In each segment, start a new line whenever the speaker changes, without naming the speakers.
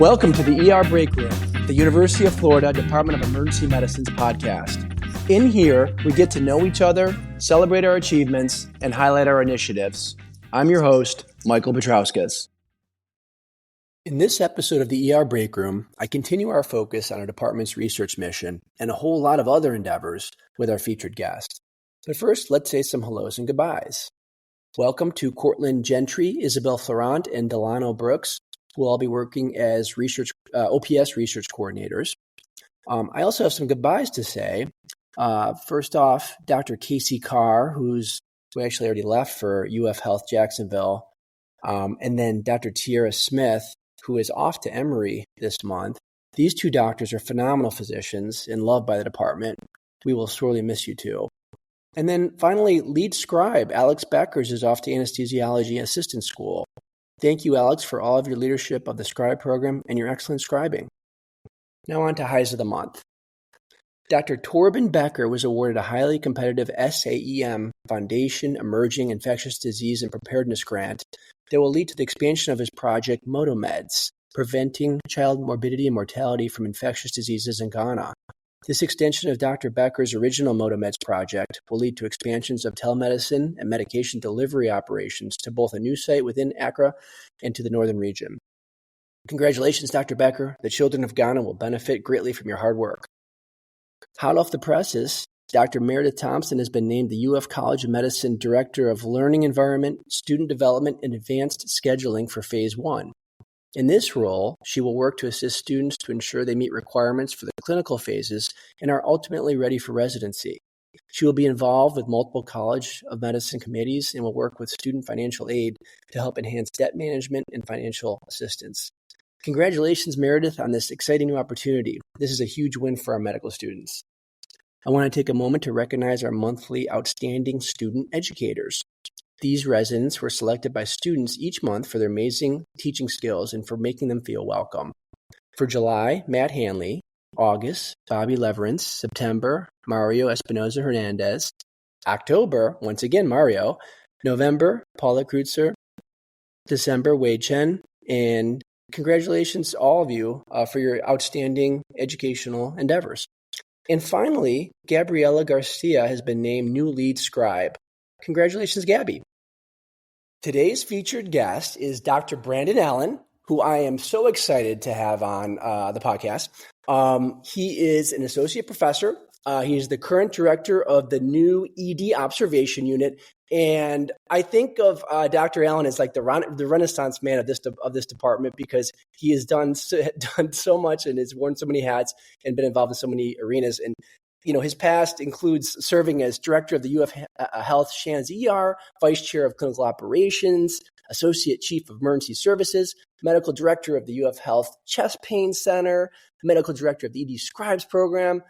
Welcome to the ER Break Room, the University of Florida Department of Emergency Medicine's podcast. In here, we get to know each other, celebrate our achievements, and highlight our initiatives. I'm your host, Michael Petrauskas. In this episode of the ER Break Room, I continue our focus on our department's research mission and a whole lot of other endeavors with our featured guest. But first, let's say some hellos and goodbyes. Welcome to Cortland Gentry, Isabel Florent, and Delano Brooks, who will all be working as OPS research coordinators. I also have some goodbyes to say. First off, Dr. Casey Carr, who actually already left for UF Health Jacksonville, and then Dr. Tiara Smith, who is off to Emory this month. These two doctors are phenomenal physicians and loved by the department. We will sorely miss you too. And then finally, lead scribe Alex Beckers is off to anesthesiology assistant school. Thank you, Alex, for all of your leadership of the scribe program and your excellent scribing. Now on to highs of the month. Dr. Torben Becker was awarded a highly competitive SAEM Foundation Emerging Infectious Disease and Preparedness grant that will lead to the expansion of his project MotoMeds, Preventing Child Morbidity and Mortality from Infectious Diseases in Ghana. This extension of Dr. Becker's original MotoMeds project will lead to expansions of telemedicine and medication delivery operations to both a new site within Accra and to the northern region. Congratulations, Dr. Becker. The children of Ghana will benefit greatly from your hard work. Hot off the presses, Dr. Meredith Thompson has been named the UF College of Medicine Director of Learning Environment, Student Development, and Advanced Scheduling for Phase 1. In this role, she will work to assist students to ensure they meet requirements for the clinical phases and are ultimately ready for residency. She will be involved with multiple College of Medicine committees and will work with student financial aid to help enhance debt management and financial assistance. Congratulations, Meredith, on this exciting new opportunity. This is a huge win for our medical students. I want to take a moment to recognize our monthly outstanding student educators. These residents were selected by students each month for their amazing teaching skills and for making them feel welcome. For July, Matt Hanley. August, Bobby Leverance. September, Mario Espinoza Hernandez. October, once again, Mario. November, Paula Kreutzer. December, Wei Chen. And congratulations to all of you for your outstanding educational endeavors. And finally, Gabriela Garcia has been named new lead scribe. Congratulations, Gabby. Today's featured guest is Dr. Brandon Allen, who I am so excited to have on the podcast. He is an associate professor. He is the current director of the new ED observation unit. And I think of Dr. Allen as like the Renaissance man of this department, because he has done so much and has worn so many hats and been involved in so many arenas. And his past includes serving as director of the UF Health Shands ER, vice chair of clinical operations, associate chief of emergency services, medical director of the UF Health Chest Pain Center, medical director of the ED Scribes program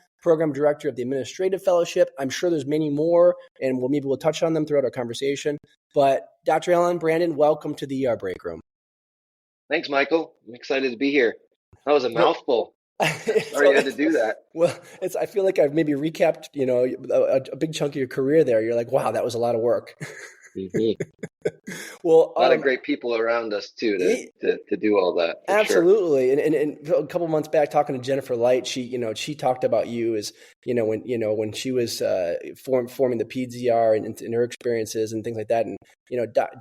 director of the administrative fellowship. I'm sure there's many more, and maybe we'll touch on them throughout our conversation. But Dr. Allen, Brandon, welcome to the ER Break Room.
Thanks, Michael. I'm excited to be here. That was a mouthful. Sorry you had to do that.
Well, I feel like I've maybe recapped, a big chunk of your career there. You're like, wow, that was a lot of work.
Mm-hmm.
Well,
a lot of great people around us too to do all that.
Absolutely.
Sure.
And a couple months back, talking to Jennifer Light, she talked about you as when she was forming the PEDS-ER and her experiences and things like that. And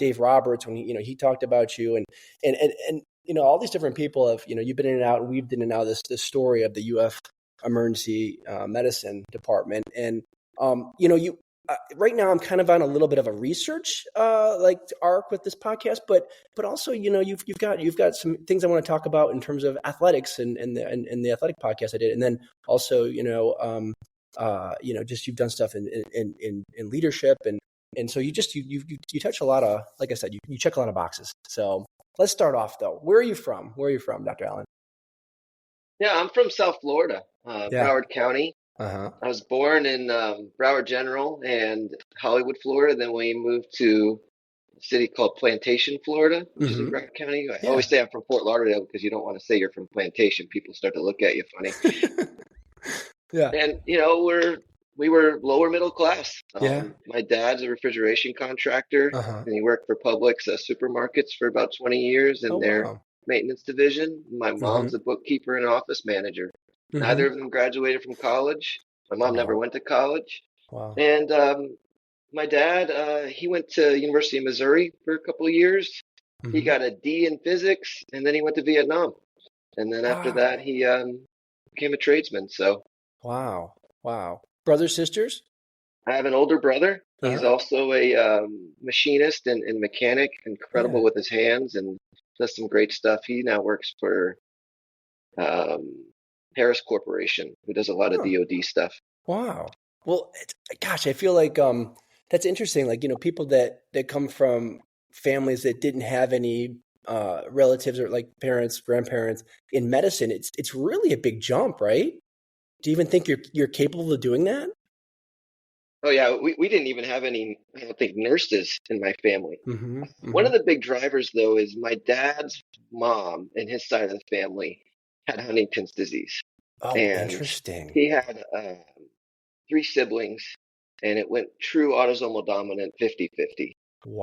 Dave Roberts, when he talked about you and all these different people have, you've been in and out, and we've been in and out of this story of the UF Emergency Medicine Department. And, right now I'm kind of on a little bit of a research arc with this podcast, but also, you've got some things I want to talk about in terms of athletics and the athletic podcast I did. And then also, just you've done stuff in leadership. And so you touch a lot of, like I said, you check a lot of boxes. So let's start off though. Where are you from, Dr. Allen?
Yeah, I'm from South Florida, Broward County.
Uh-huh.
I was born in Broward General and Hollywood, Florida. Then we moved to a city called Plantation, Florida, which is in Broward County. I always say I'm from Fort Lauderdale because you don't want to say you're from Plantation. People start to look at you funny.
Yeah.
And, we were lower middle class.
Yeah.
My dad's a refrigeration contractor, and he worked for Publix supermarkets for about 20 years. And maintenance division. My
Mm-hmm.
mom's a bookkeeper and office manager. Neither
Mm-hmm.
of them graduated from college. My mom never
Wow.
went to college.
Wow.
And my dad, he went to University of Missouri for a couple of years. He
Mm-hmm.
got a D in physics, and then he went to Vietnam. And then after that,
Wow.
he became a tradesman. So
Wow. Wow. Brothers, sisters?
I have an older brother. He's
Uh-huh.
also a machinist and mechanic, incredible
Yeah.
with his hands and does some great stuff. He now works for um, Harris Corporation, who does a lot of
Huh.
DoD stuff.
Wow. Well, gosh, I feel like that's interesting. Like, people that come from families that didn't have any relatives or like parents, grandparents in medicine, it's really a big jump, right? Do you even think you're capable of doing that?
Oh yeah, we didn't even have any, I don't think, nurses in my family.
Mm-hmm.
One
Mm-hmm.
of the big drivers though is my dad's mom and his side of the family had Huntington's disease.
Oh,
And
interesting.
he had three siblings, and it went true autosomal dominant 50-50.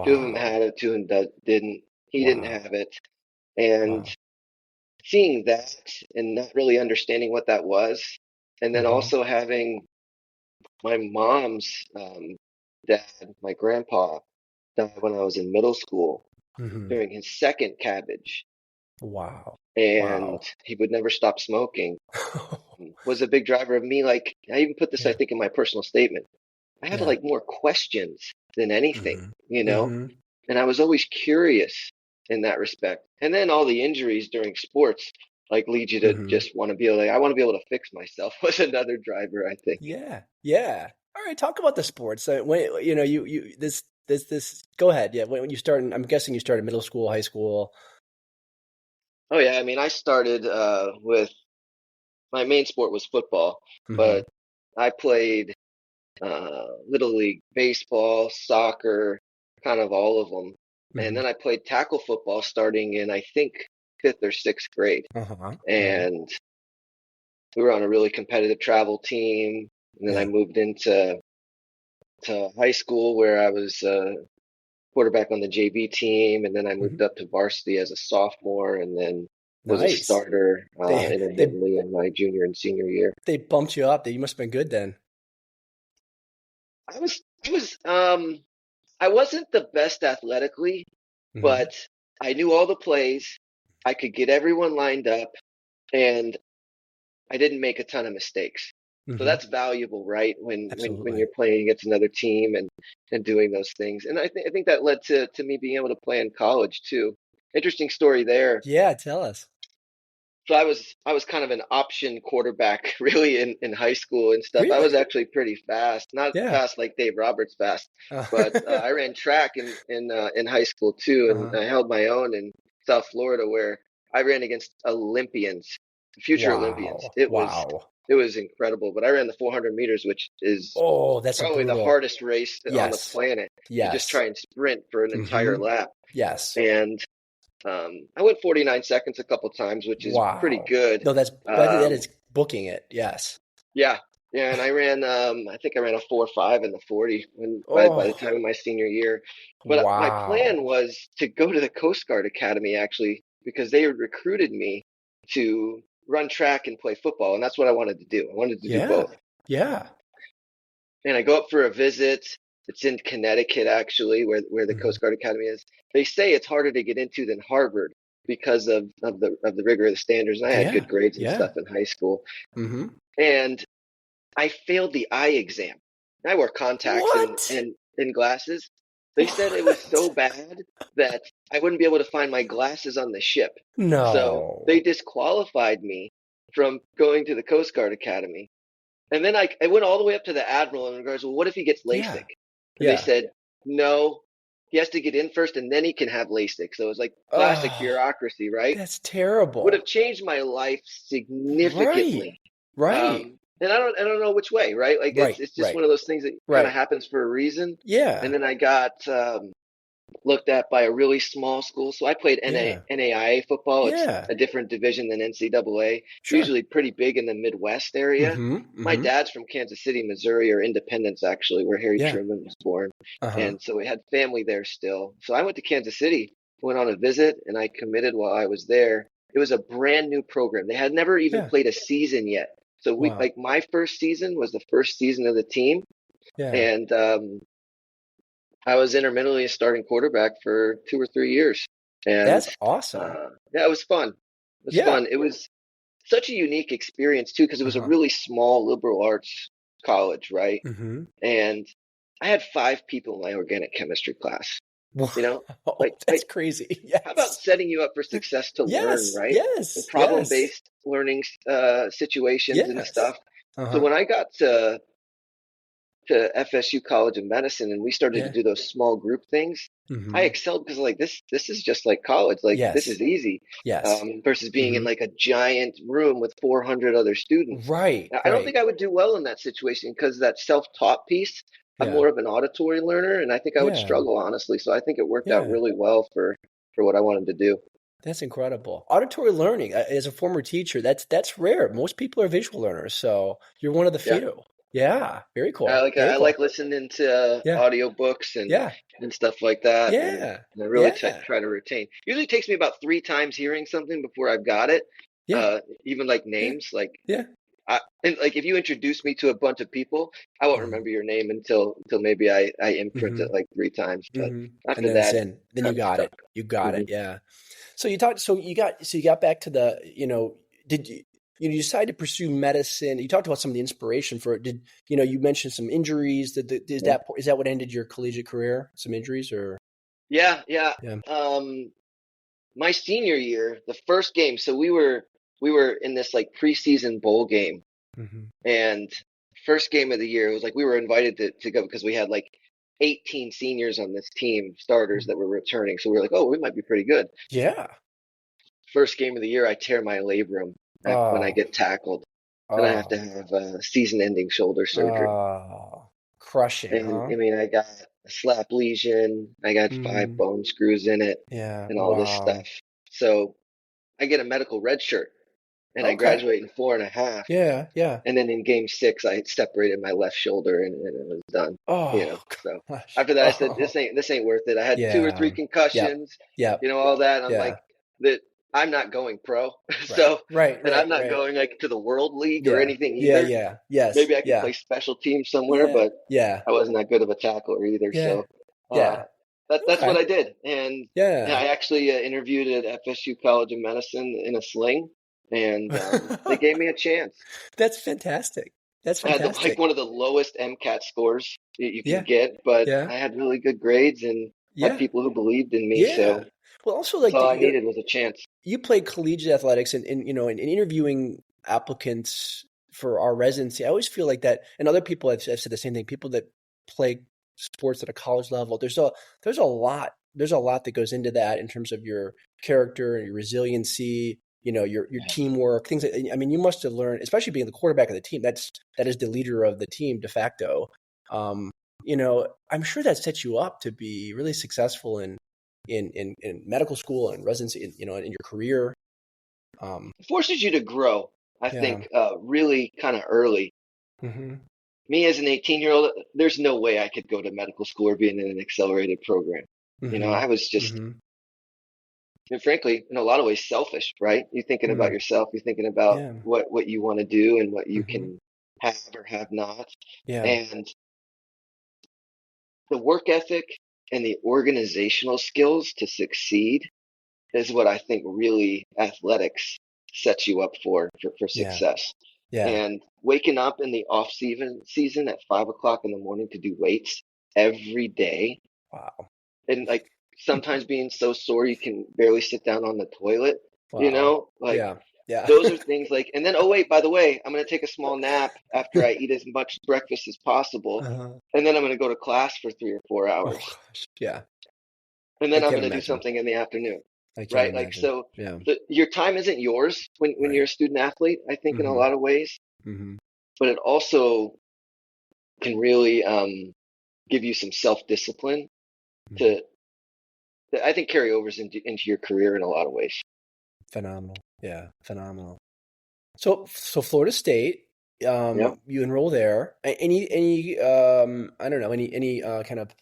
Two of them
Wow.
had it, two of them didn't. He didn't
Wow.
have it. And
Wow.
seeing that and not really understanding what that was, and then
Mm-hmm.
also having my mom's dad, my grandpa, died when I was in middle school
Mm-hmm.
during his second cabbage,
Wow.
and
Wow.
he would never stop smoking. Was a big driver of me. Like I even put this, I
Yeah.
think, in my personal statement. I had
Yeah.
like more questions than anything,
Mm-hmm.
you know,
Mm-hmm.
and I was always curious in that respect. And then all the injuries during sports like lead you to
Mm-hmm.
just want to be like, I want to be able to fix myself was another driver, I think.
Yeah, yeah. All right, talk about the sports. When you this. Go ahead. Yeah, when you start, I'm guessing you started middle school, high school.
Oh yeah, I mean, I started with my main sport was football,
Hmm.
but I played little league baseball, soccer, kind of all of them. And
Hmm.
then I played tackle football starting in, I think, fifth or sixth grade.
Uh-huh. Uh-huh.
And we were on a really competitive travel team. And then I
Yeah.
moved into high school where I was quarterback on the JV team. And then I
Hmm.
moved up to varsity as a sophomore and then was a
Nice.
starter
They they
intermittently in my junior and senior year.
they bumped you up. You must have been good then.
I wasn't the best athletically,
Hmm.
but I knew all the plays. I could get everyone lined up, and I didn't make a ton of mistakes. So
Hmm.
that's valuable, right? When
Absolutely.
you're playing against another team and doing those things. And I think that led to me being able to play in college too. Interesting story there.
Yeah, tell us.
So I was kind of an option quarterback really in high school and stuff. I was
Really?
actually pretty fast, not
Yeah.
fast like Dave Roberts fast,
Uh,
but I ran track in high school too, and
uh-huh.
I held my own in South Florida where I ran against Olympians, future Olympians.
Wow. Wow.
It was incredible. But I ran the 400 meters, which is
Oh, that's
probably the
brutal.
hardest race on the
Yes.
planet to just
Yes.
try and sprint for an entire
Hmm.
lap.
Yes.
And I went 49 seconds a couple times, which is pretty
Wow.
good.
No, that
Um,
is booking it. Yes.
yeah, yeah, and I ran. I think I ran a 4.5 in the 40 by the
Oh,
time of my senior year. But my plan
wow.
was to go to the Coast Guard Academy actually because they had recruited me to run track and play football, and that's what I wanted to do. I wanted to do
Yeah.
both.
Yeah.
And I go up for a visit. It's in Connecticut, actually, where the
Hmm.
Coast Guard Academy is. They say it's harder to get into than Harvard because of the rigor of the standards. And I had
Yeah.
good grades and
Yeah.
stuff in high school.
Hmm.
And I failed the eye exam. I wore contacts
What?
and glasses. They said it was so
What?
bad that I wouldn't be able to find my glasses on the ship. So they
No.
disqualified me from going to the Coast Guard Academy. And then I went all the way up to the admiral in regards, well, what if he gets
Yeah.
LASIK? And they
Yeah.
said, no, he has to get in first and then he can have LASIK. So it was like classic
Oh,
bureaucracy, right?
that's
Would have
terrible.
changed my life
Right.
significantly.
Right.
And I don't know which way, right? Like
Right.
it's just
Right.
one of those things that kind of
Right.
happens for a reason. And
Yeah.
then I got looked at by a really small school. So I played
Yeah.
NAIA football. It's
Yeah.
a different division than NCAA,
Sure.
usually pretty big in the Midwest area.
Hmm.
My
Hmm.
dad's from Kansas City, Missouri, or Independence, actually, where Harry
Yeah.
Truman was born.
Uh-huh.
And so we had family there still. So I went to Kansas City went on a visit and I committed while I was there. It was a brand new program. They had never even
Yeah.
played a season yet. So
Wow.
my first season was the first season of the team,
Yeah.
and I was intermittently a starting quarterback for 2 or 3 years, and
That's awesome.
yeah, it was fun. It was
Yeah.
fun. It was such a unique experience too, because it was a
Uh-huh.
really small liberal arts college, right?
Mm-hmm.
And I had 5 people in my organic chemistry class. You know,
Wow. That's crazy.
how about
Yes.
setting you up for success to learn,
Yes.
right? And
Yes. Yes.
problem-based learning situations and
Yes.
stuff. So
Uh-huh.
when I got to FSU College of Medicine and we started to
Yeah.
do those small group things, I
Mm-hmm.
excelled because like this is just like college. Like this
Yes.
is easy,
Yes.
versus being in
Mm-hmm.
like a giant room with 400 other students.
Right.
I don't
Right.
think I would do well in that situation because that self-taught piece, I'm
Yeah.
more of an auditory learner and I think I would
Yeah.
struggle honestly. So I think it worked out
Yeah.
really well for what I wanted to do.
That's incredible. Auditory learning, as a former teacher, that's rare. Most people are visual learners, so you're one of the
Yeah.
few. Yeah. Very
I
cool.
like
Very
I like
cool.
listening to
Yeah.
audiobooks
Yeah.
and stuff like that,
Yeah.
and I really
Yeah.
try to retain. Usually takes me about 3 times hearing something before I've got it.
Yeah.
Even like
Yeah.
names, like
Yeah.
and like if you introduce me to a bunch of people, I won't
Mm-hmm.
remember your name until maybe I imprint
Mm-hmm.
it like 3 times. But
Mm-hmm. And
after
then it's
that,
in. Then you
kind of
got
stuck.
it. You got
Hmm.
it. Yeah. So you got back to did you decide to pursue medicine? You talked about some of the inspiration for it. You mentioned some injuries. Is that what ended your collegiate career? Some injuries or
Yeah, yeah.
yeah.
My senior year, the first game, so we were in this like preseason bowl game.
Mm-hmm.
And first game of the year, it was like we were invited to go because we had like 18 seniors on this team, starters that were returning. So we were like, oh, we might be pretty good.
Yeah.
First game of the year, I tear my labrum when I
Oh.
get tackled, and I have to
Oh.
have season-ending shoulder surgery.
Oh. Crushing,
And
huh?
I mean, I got a slap lesion, I got 5 bone screws in it,
Yeah.
and all this
Wow.
stuff. So I get a medical red shirt, and I
Okay.
graduate in 4.5.
Yeah. Yeah.
And then in game 6, I separated my left shoulder and it was done.
Oh
So
gosh.
after that, I said,
Oh.
this ain't worth it. I had two or three
Yeah. Yep.
concussions,
Yep.
all that. I'm like,
Yeah.
that I'm not going pro.
Right.
So,
Right.
and I'm
Right.
not
Right.
going like to the World League or
Yeah.
anything
Yeah.
either.
Yeah. Yes.
Maybe I could
Yeah.
play special teams somewhere,
Yeah.
but
Yeah.
I wasn't that good of a tackler either.
Yeah.
So, uh,
Yeah.
that's what
Okay.
I did. And yeah,
Yeah.
I actually interviewed at FSU College of Medicine in a sling, and they gave me a chance.
That's fantastic. That's
I had like
fantastic.
one of the lowest MCAT scores that you can
Yeah.
get, but
Yeah.
I had really good grades and had
Yeah.
people who believed in me.
Yeah.
So
Well, also
that's
like
all I needed was a chance.
you played collegiate athletics and in interviewing applicants for our residency, I always feel like that, and other people have said the same thing. People that play sports at a college level, there's a lot that goes into that in terms of your character and your resiliency, your teamwork, things like, I mean, you must have learned, especially being the quarterback of the team. That is the leader of the team de facto. I'm sure that sets you up to be really successful in medical school and residency, in your career.
It forces you to grow, I
Yeah.
think, really kind of early.
Hmm.
Me as an 18-year-old, there's no way I could go to medical school or be in an accelerated program.
Hmm.
I was just,
Hmm.
and frankly, in a lot of ways, selfish, right? You're thinking about
Mm.
yourself. You're thinking about
Yeah.
what you want to do and what you
Hmm.
can have or have not.
Yeah.
And the work ethic and the organizational skills to succeed is what I think really athletics sets you up for
Yeah.
success.
Yeah.
And waking up in the off season at 5 o'clock in the morning to do weights every day,
Wow.
and like sometimes being so sore you can barely sit down on the toilet,
Wow.
like
Yeah. Yeah.
those are things like, and then, oh wait, by the way, I'm going to take a small nap after I eat as much breakfast as possible.
Uh-huh.
And then I'm going to go to class for 3 or 4 hours.
Oh gosh. Yeah.
And
I
then I'm
can't
going to do
imagine.
something in the afternoon,
I can't
right? Like,
imagine.
so
Yeah.
your time isn't yours when you're
Right.
a student athlete, I think, in a
Hmm.
lot of ways,
Hmm.
but it also can really give you some self-discipline
Hmm.
to, that I think carry overs into your career in a lot of ways.
Phenomenal. Yeah. Phenomenal. So Florida State,
Yep.
you enroll there. Any I don't know, any kind of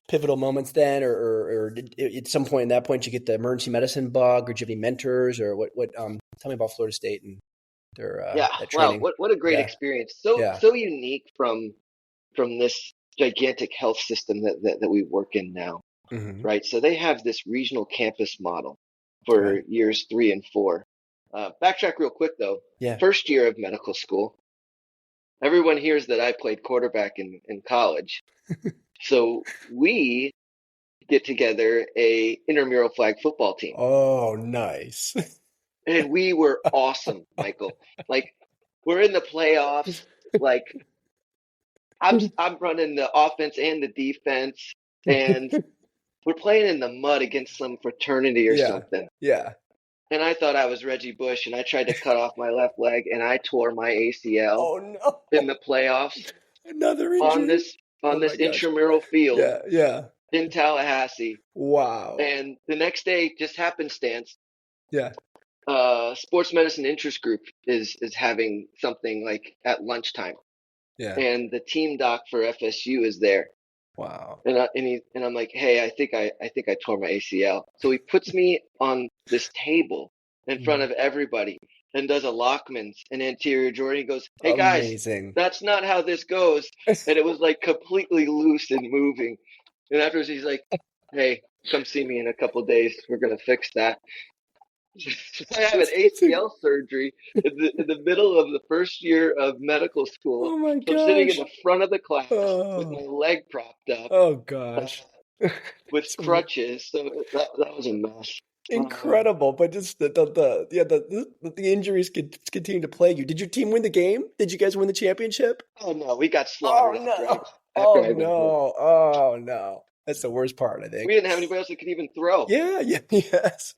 pivotal moments then, or at some point in that point you get the emergency medicine bug, or do you have any mentors, or what? Tell me about Florida State and their
Yeah.
that
Wow.
training.
What a great
Yeah,
experience. So
yeah.
so unique from this gigantic health system that we work in now,
Hmm.
right? So they have this regional campus model
Okay.
for years 3 and 4. Backtrack real quick though.
Yeah.
First year of medical school, everyone hears that I played quarterback in college. So we get together a intramural flag football team.
Oh, nice.
And we were awesome, Michael. Like we're in the playoffs. Like I'm running the offense and the defense, and we're playing in the mud against some fraternity or
Yeah,
something.
yeah.
And I thought I was Reggie Bush, and I tried to cut off my left leg, and I tore my ACL
Oh
in
no,
the playoffs
another
on
injury.
this
Oh
on
my
this
gosh.
intramural field
Yeah, yeah.
in Tallahassee.
Wow.
And the next day, just happenstance,
Yeah,
sports medicine interest group is having something like at lunchtime,
yeah.
and the team doc for FSU is there.
Wow.
And I'm like, hey, I think I tore my ACL. So he puts me on this table in front
Mhm.
of everybody and does a Lockman's and anterior joint. He goes, hey guys,
Amazing.
that's not how this goes. And it was like completely loose and moving. And afterwards he's like, hey, come see me in a couple of days. We're gonna fix that. I have an
That's
ACL surgery in the middle of the first year of medical school.
oh my
So I'm sitting in
gosh.
the front of the class with
Oh,
my leg propped up
oh
uh,
gosh.
with
It's
crutches. So that was a mess. Um,
incredible, but just the injuries could continue to plague you. Did your team win the game? Did you guys win the championship?
oh no, we got
Oh
slaughtered
no.
after
Oh
I got hurt.
no. Oh no. That's the worst part, I think.
We didn't have anybody else that could even throw.
Yeah, yeah, yes.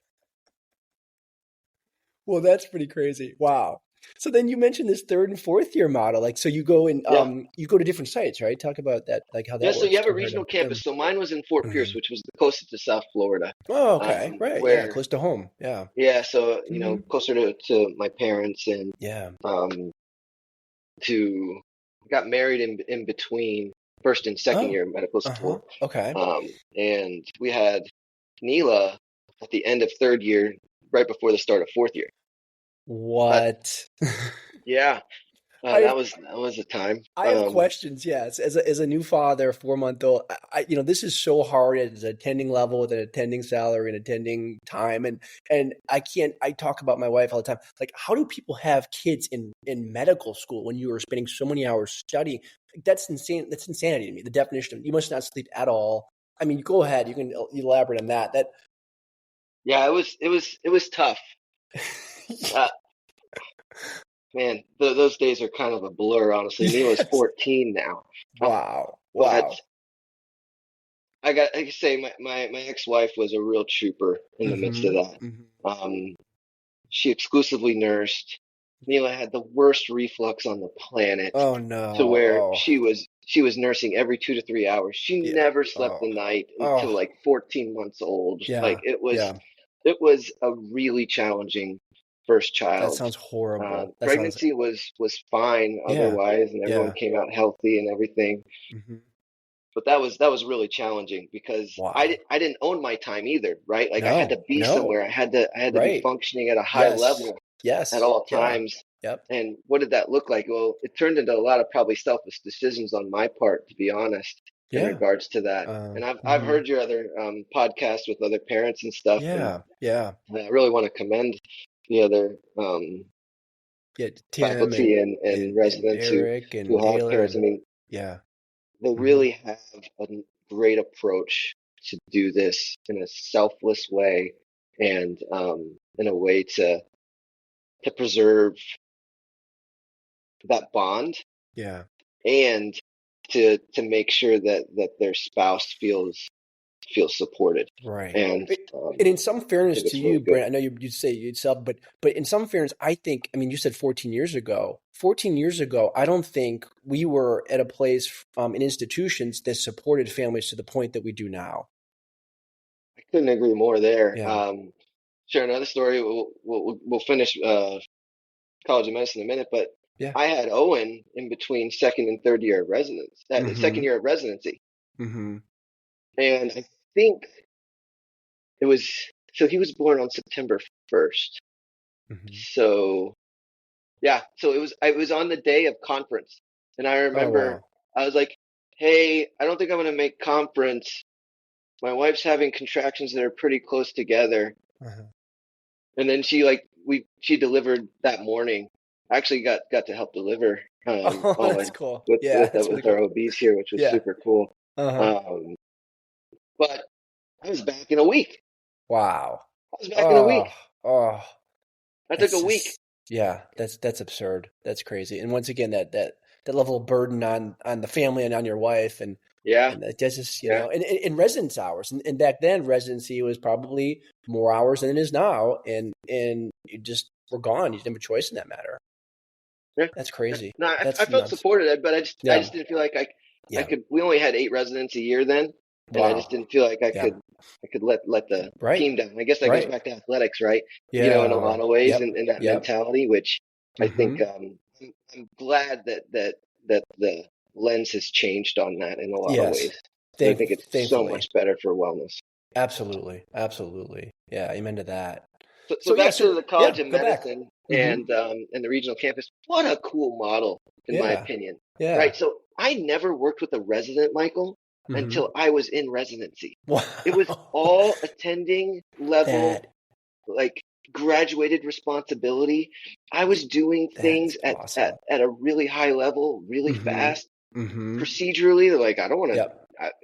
Well, that's pretty crazy. Wow. So then you mentioned this third and fourth year model. Like, so
Yeah.
you go to different sites, right? Talk about that, like how
Yeah,
that
so you
works
have a
compared
regional
to.
campus. So mine was in Fort Pierce,
Mhm.
which was the closest to South Florida.
Oh, okay. Right. Yeah.
Where
Close to home. Yeah.
yeah, so
Hmm.
closer to my parents and
Yeah.
um to got married in between first and second
Oh,
year of medical
uh-huh.
school.
Okay.
And we had Neela at the end of third year, right before the start of fourth year. But
What?
yeah,
I
that was a time.
I have questions, yes. As a new father, 4 month old, this is so hard at an attending level with an attending salary and attending time, and I can't. I talk about my wife all the time. Like, how do people have kids in medical school when you are spending so many hours studying? That's insane. That's insanity to me. The definition of you must not sleep at all. I mean, go ahead. You can elaborate on that. That
Yeah, it was tough. Uh, man, those days are kind of a blur, honestly. Neela's
yes.
14 now,
Wow.
but
Wow.
I can say my ex-wife was a real trooper in the midst of
Hmm.
that.
Hmm.
Um, she exclusively nursed. Neela had the worst reflux on the planet,
Oh
to
no.
where
Oh
she was nursing every 2 to 3 hours. She
yeah.
never slept
Oh
the night until
oh
like 14 months old. Like
yeah. Yeah.
it was a really challenging first
That
child.
sounds horrible. That sounds
Pregnancy was fine
yeah,
otherwise, and everyone
yeah.
came out healthy and everything.
Hmm.
But that was really challenging because
Wow.
I didn't own my time either, right? Like I had
No,
to be
no.
somewhere. I had to be
Right.
functioning at a high
Yes.
level at
Yes.
all
Yeah.
times.
Yep.
And what did that look like? Well, it turned into a lot of probably selfish decisions on my part, to be honest, in
Yeah.
regards to that. And I've
Mhm.
heard your other podcasts with other parents and stuff, and
Yeah. Yeah.
I really want to commend the other
Yeah. Tim
faculty and
and
residents
Eric
who
and
have
Taylor
parents. I
and
mean,
yeah.
they
Hmm.
really have a great approach to do this in a selfless way and in a way to preserve that bond
Yeah.
and to make sure that their spouse feels supported.
Right.
And
And in some
I
fairness
think
to
it's
you,
really good.
Brent, I know you'd say you'd sell, but in some fairness, I think, I mean, you said 14 years ago. 14 years ago, I don't think we were at a place in institutions that supported families to the point that we do now.
I couldn't agree more there.
Yeah.
Share another story. We'll finish College of Medicine in a minute, but
Yeah.
I had Owen in between second and third year of residence, second
Hmm.
year of residency.
Hmm.
And I think it was, so he was born on September 1st.
Hmm.
So yeah, so it was on the day of conference. And I
Oh,
remember
wow.
I was like, hey, I don't think I'm going to make conference. My wife's having contractions that are pretty close together.
Uh-huh.
And then she delivered that morning. I actually got to help deliver
Oh, that's
on
cool.
with
Yeah,
with
that's really
with our
cool.
OBs here, which was
Yeah.
super cool.
Uh-huh.
Um, but I was back in a week.
Wow.
I was back in a
Oh,
week.
oh,
I took
that's
a week.
just, yeah, that's absurd. That's crazy. And once again, that level of burden on the family and on your wife,
Yeah,
and that's just,
yeah.
and in residence hours. And back then, residency was probably more hours than it is now. And you just were gone. You didn't have a choice in that matter.
Yeah.
That's
Yeah.
crazy.
No, I
That's
felt
nuts.
supported, but I
Yeah.
just didn't feel like I
Yeah.
could. We only had 8 residents a year then, and I just
Wow.
didn't feel like
Yeah.
I could let the
Right.
team down. I guess that goes
Right.
back to athletics, right? In a
Yeah.
lot of ways,
Yep.
in that
Yep.
mentality, which I think
Hmm.
I'm glad that the lens has changed on that in a lot of
Yes.
ways. And I think it's so
Thankfully.
much better for wellness.
Absolutely. Absolutely. Yeah. Amen to that.
So
So yeah.
back
So
to the
yeah.
College of
Go back.
Medicine
Hmm.
and the regional campus. What a cool model, in my
Yeah.
opinion.
Yeah.
Right. So I never worked with a resident, Michael,
Hmm.
until I was in residency. It was
Wow.
all attending level,
That
like graduated responsibility. I was doing
that's
things
awesome.
at a really high level, really
Hmm.
fast,
Hmm.
procedurally. Like, I don't want to.
Yep.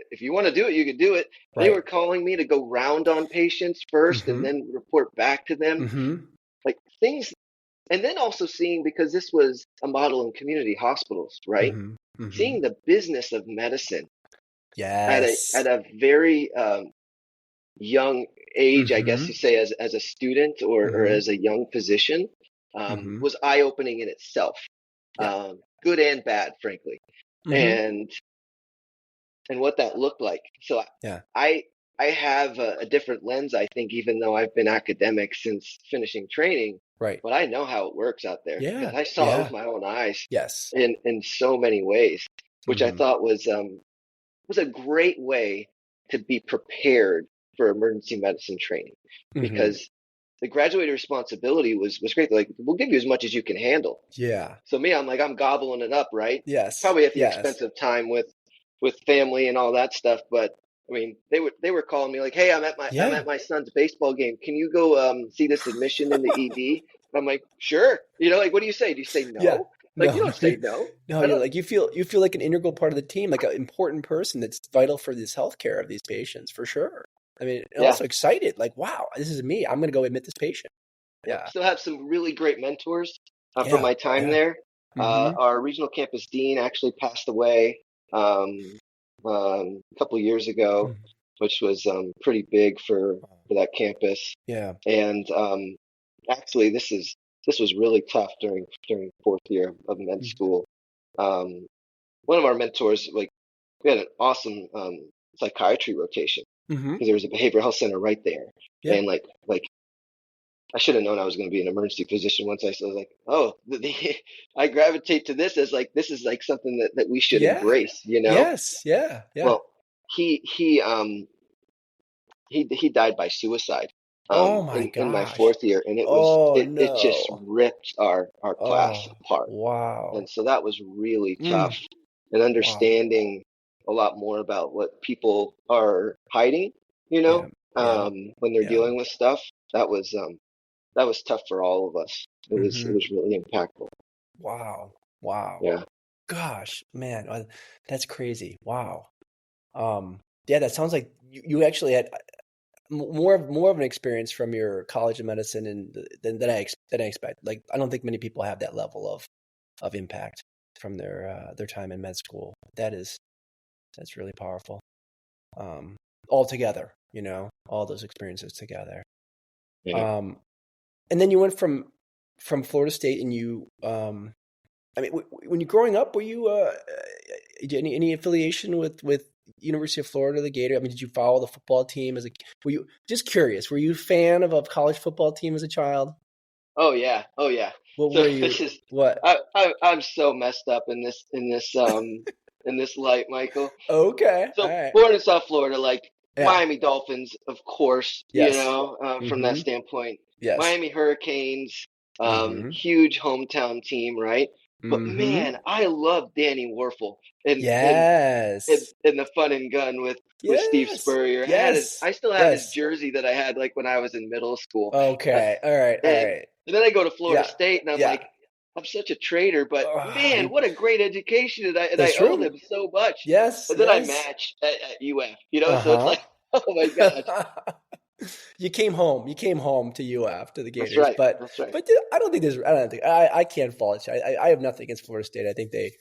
If you want to do it, you can do it. They
Right.
were calling me to go round on patients first and
Hmm.
then report back to them,
Hmm.
like things. And then also seeing, because this was a model in community hospitals, right?
Hmm. Hmm.
Seeing the business of medicine at
Yes.
a very young age, I guess
Hmm.
you say, as a student or
Hmm.
as a young physician,
Hmm.
was eye opening in itself,
Yeah.
good and bad, frankly,
Hmm.
and what that looked like. So
Yeah.
I I have a different lens, I think, even though I've been academic since finishing training,
Right.
but I know how it works out there because
Yeah.
I saw it with
Yeah.
my own eyes
Yes.
in so many ways, which I
Hmm.
thought was a great way to be prepared for emergency medicine training,
Hmm.
because the graduated responsibility was great. Like, we'll give you as much as you can handle.
Yeah.
So me, I'm like, I'm gobbling it up, right?
Yes.
Probably at the
Yes.
expense of time with family and all that stuff. But I mean, they were calling me like, hey, I'm
Yeah.
at my son's baseball game. Can you go see this admission in the ED? I'm like, sure. Like, what do you say? Do you say
Yeah.
no? Like, you
No,
don't
no,
say no.
no,
I
you're
don't.
like you feel like an integral part of the team, like an important person that's vital for this healthcare of these patients, for sure. I mean, and
Yeah.
also excited, like, wow, this is me. I'm gonna go admit this patient.
Yep.
Yeah.
Still have some really great mentors from
Yeah.
my time
Yeah.
there.
Mm-hmm.
Our regional campus dean actually passed away a couple of years ago,
Mm-hmm.
which was pretty big for that campus.
Yeah.
And actually, this was really tough during fourth year of med school. Um, One of our mentors, like, we had an awesome psychiatry rotation
Mm-hmm.
because there was a behavioral health center right there,
Yeah.
and like I should have known I was going to be an emergency physician once. I was like, oh, I gravitate to this as like, this is like something that we should
Yeah.
embrace, you know?
Yes. Yeah. Yeah.
Well, he he um he died by suicide
Oh my
in my
gosh.
fourth year, and
Oh
it just
no.
ripped our class
Oh
apart. And
wow.
so that was really tough,
Mm.
and
Wow.
understanding a lot more about what people are hiding,
Yeah. Yeah.
when they're
Yeah.
dealing with stuff. That was that was tough for all of us. It
Mm-hmm.
was really impactful.
Wow. Wow.
Yeah.
Gosh, man, that's crazy. Wow. Yeah, that sounds like you actually had more of an experience from your College of Medicine and than I expect. Like, I don't think many people have that level of impact from their time in med school. That's really powerful. All together, all those experiences together.
Yeah.
Um, and then you went from Florida State, and I mean, when you're growing up, were you any affiliation with University of Florida, the Gator? I mean, did you follow the football team were you just curious? Were you a fan of a college football team as a child?
Oh yeah. Oh yeah.
What
So
were
this
you?
is
What?
I'm so messed up in this in this light, Michael.
Okay. All
So
right.
born in South Florida, like
Yeah.
Miami Dolphins, of course,
Yes.
from that
Mm-hmm.
standpoint.
Yes.
Miami Hurricanes,
Mm-hmm.
huge hometown team, right? But
Mm-hmm.
man, I love Danny Werfel and
Yes.
the Fun and Gun with Steve
Yes.
Spurrier.
Yes.
I still have his
Yes.
jersey that I had like when I was in middle school. Uh,
Okay. All right. All
and,
right.
and then I go to Florida
Yeah.
State, and I'm
Yeah.
like, I'm such a traitor, but man,
You,
what a great education, and
that's
I owe
true.
them so much.
Yes.
And then I
Yes.
match at UF, so it's
Uh-huh.
like, oh my gosh,
You came home. You came home to UF to the
that's
Gators,
right, that's right.
but I don't think there's. I don't think I can't fault you. I have nothing against Florida State. I think they.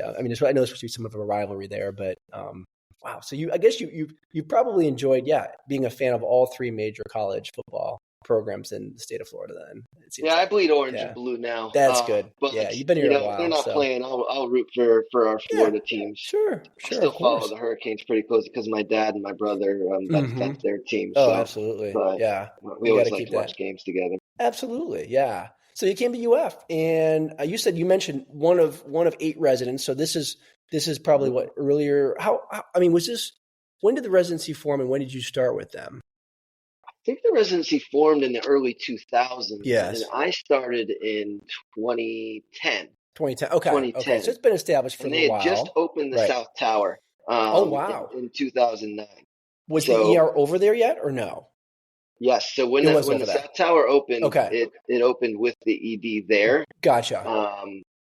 I mean, I know there's supposed to be some of a rivalry there, but wow. So I guess you probably enjoyed being a fan of all three major college football programs in the state of Florida. Then it seems
Yeah, I
like
bleed orange and
yeah,
blue now.
that's good.
But
Yeah, you've been here a
if they're
while,
not
so
playing, I'll root for our
yeah,
Florida teams.
sure,
I
sure,
still
of
follow
course.
the Hurricanes pretty close because my dad and my brother,
Mm-hmm.
that's their team.
Oh,
So,
absolutely.
but
Yeah,
we
you got
always
to
like
keep
to watch
that.
games together.
Absolutely, yeah. So you came to UF, and you mentioned one of 8 residents. So this is probably what earlier. How I mean, was this? When did the residency form, and when did you start with them?
I think the residency formed in the early 2000s, and
Yes,
I started in 2010.
2010. Okay, okay. So
2010,
it's been established for a
and they
little
had just
while,
opened the
right?
South Tower
Oh wow.
in 2009.
Was the
So
ER over there yet, or no?
yes, so
It was
when
over
the
there.
South Tower opened,
Okay,
it opened with the ED there.
gotcha.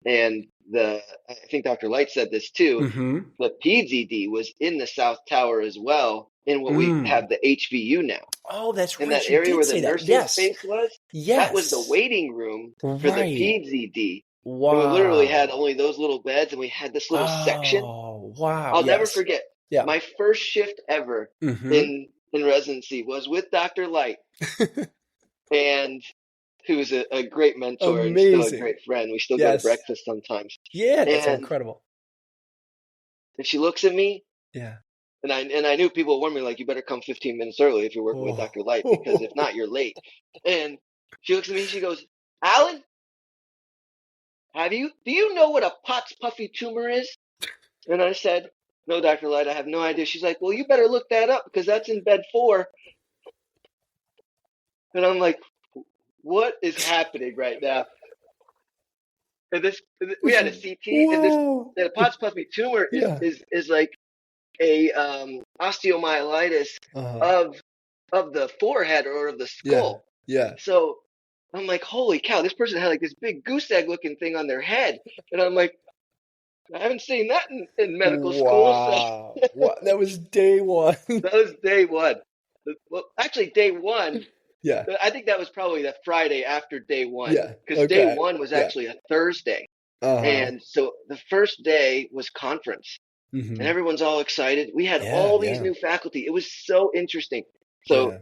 And I think Dr. Light said this too.
Mm-hmm.
The PEDS ED was in the South Tower as well, in what we
Mm.
have the HVU now.
Oh, that's
In that
right. You
area
did
where the
say that.
nursing
Yes.
space was, that was the
Yes.
waiting room for the
Right.
PEDS ED. And we literally had
Wow.
only those little beds, and we had this little section.
Oh, wow.
I'll never
Yes.
forget
Yeah.
my first shift ever
Mm-hmm.
in residency was with Dr. Light, and who's a great mentor and still a
Amazing.
great friend. We still go to
Yes.
breakfast sometimes.
Yeah, that's
And
incredible.
she looks at me,
Yeah.
and I knew people warned me like, you better come 15 minutes early if you're working with Dr. Light, because if
Oh.
not, you're late. And she looks at me, she goes, Alan, do you know what a Pott's puffy tumor is? And I said, no, Dr. Light, I have no idea. She's like, well, you better look that up because that's in bed 4. And I'm like, what is happening right now? And we had a CT, and
Whoa.
the Pott's puffy tumor
Yeah.
is like a osteomyelitis
Uh-huh.
of the forehead or of the
Yeah.
skull.
Yeah.
So I'm like, holy cow, this person had like this big goose egg looking thing on their head. And I'm like, I haven't seen that in medical school. So
Wow. That was day one.
that was day one. Well, actually, day one,
Yeah.
I think that was probably the Friday after day one,
Yeah.
because day
Okay.
one was
Yeah.
actually a Thursday.
Uh-huh.
And so the first day was conference, and
Mm-hmm.
everyone's all excited. We had
Yeah.
all these
Yeah.
new faculty. It was so interesting. So
Yeah.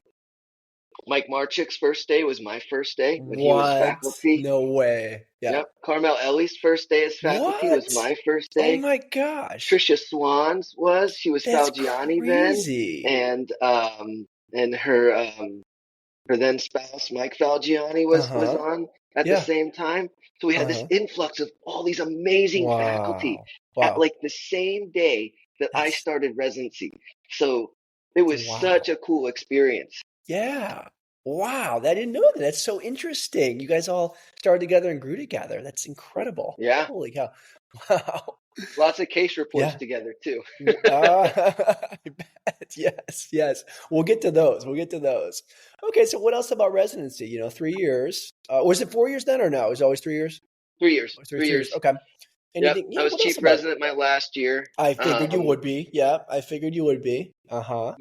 Mike Marchick's first day was my first day when he was
What?
faculty.
No way. Yeah.
Yep. Carmel Ellie's first day as faculty was
What?
my first
Oh
day.
my gosh.
Tricia Swan's she was
That's
Falgiani then,
crazy.
and her then spouse Mike Falgiani was
Uh-huh.
on at the
Yeah.
same time. So we had this
Uh-huh.
influx of all these amazing faculty
Wow.
at
Wow.
like the same day that I
That's
started residency. So it was such
wow.
a cool experience.
Yeah. Wow. I didn't know that. That's so interesting. You guys all started together and grew together. That's incredible.
Yeah.
Holy cow. Wow.
Lots of case reports
Yeah.
together too.
I bet. Yes. Yes. We'll get to those. Okay. So what else about residency? 3 years. Was it 4 years then or no? It was always 3 years?
3 years.
Or 3
3
years.
years.
Okay.
Yep.
Anything?
I was
What else
chief
about it?
resident my last year.
I figured you would be. Yeah. I figured you would be. Uh-huh.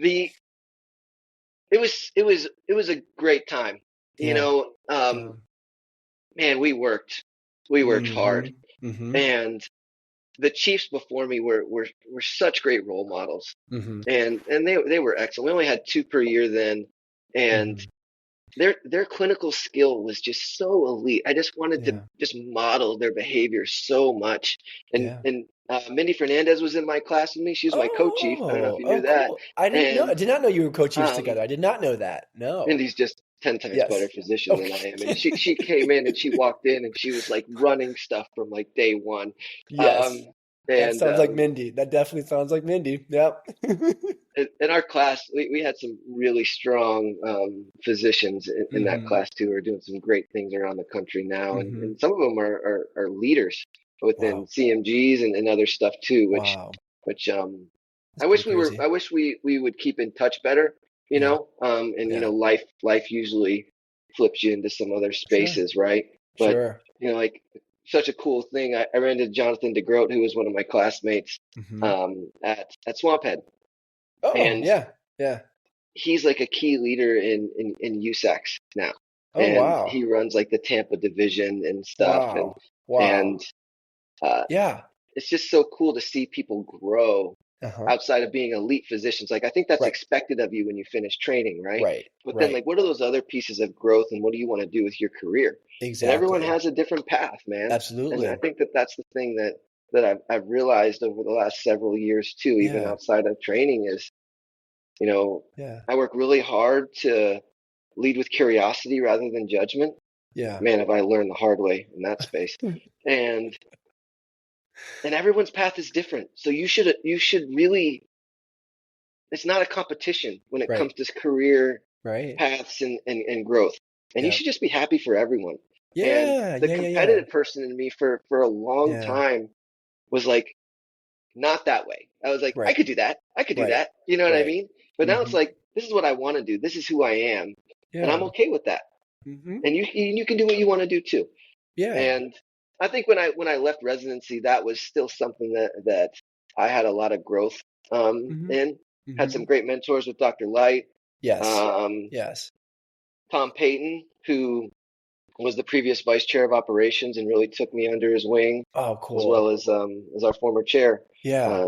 It was a great time.
Yeah.
Man, we worked hard,
Mm-hmm.
and the chiefs before me were such great role models,
Mm-hmm.
and they were excellent. We only had 2 per year then, and their clinical skill was just so elite. I just wanted to just model their behavior so much. And Mindy Fernandez was in my class with me. She was my co-chief. I don't know if you knew that.
Cool. I didn't know. I did not know you were co-chiefs together. I did not know that. No.
Mindy's just 10 times better physician than I am. And she came in and she walked in and she was like running stuff from like day one.
Yes. That
And
sounds like Mindy. That definitely sounds like Mindy. Yep.
in our class, we had some really strong physicians in that
Mm-hmm.
class too, who are doing some great things around the country now.
Mm-hmm.
And some of them are leaders within
Wow.
CMGs and other stuff too,
Wow.
which
That's pretty crazy.
I wish we would keep in touch better, you
Yeah.
know. And you
Yeah.
know, life usually flips you into some other
Sure.
spaces, right? But
Sure.
you know, like such a cool thing. I ran into Jonathan DeGroat, who was one of my classmates
Mm-hmm.
at Swamphead,
Oh,
and
yeah. Yeah.
he's like a key leader in USACs now,
Oh,
and
wow.
he runs like the Tampa division and stuff,
Wow.
and
Wow.
uh,
Yeah.
it's just so cool to see people grow
Uh-huh.
outside of being elite physicians. Like I think that's
Right.
expected of you when you finish training, right?
Right.
But then
Right.
like what are those other pieces of growth and what do you want to do with your career? And everyone
Exactly.
has a different path, man. And I
Absolutely.
think that that's the thing that I've realized over the last several years too, even
Yeah.
outside of training, is you know,
Yeah.
I work really hard to lead with curiosity rather than judgment.
Yeah.
Man, have I learned the hard way in that space. And everyone's path is different. So you should really, it's not a competition when it
Right.
comes to career
Right.
paths and growth. And you
Yeah.
should just be happy for everyone. And
Yeah.
the
Yeah. Yeah. Yeah.
competitive person in me for a long
Yeah.
time was like not that way. I was like, I
Right.
could do that. I could do
Right.
that. You know what I
Right.
mean? But now it's
Mm-hmm.
like, this is what I want to do. This is who I am. And I'm
Yeah.
okay with that.
Mm-hmm.
And you can do what you want to do too.
Yeah.
And I think when I left residency, that was still something that I had a lot of growth
Mm-hmm.
in. Had
Mm-hmm.
some great mentors with Dr. Light,
Yes.
um,
Yes.
Tom Payton, who was the previous vice chair of operations and really took me under his wing,
Oh,
as well
cool.
as our former chair,
Yeah.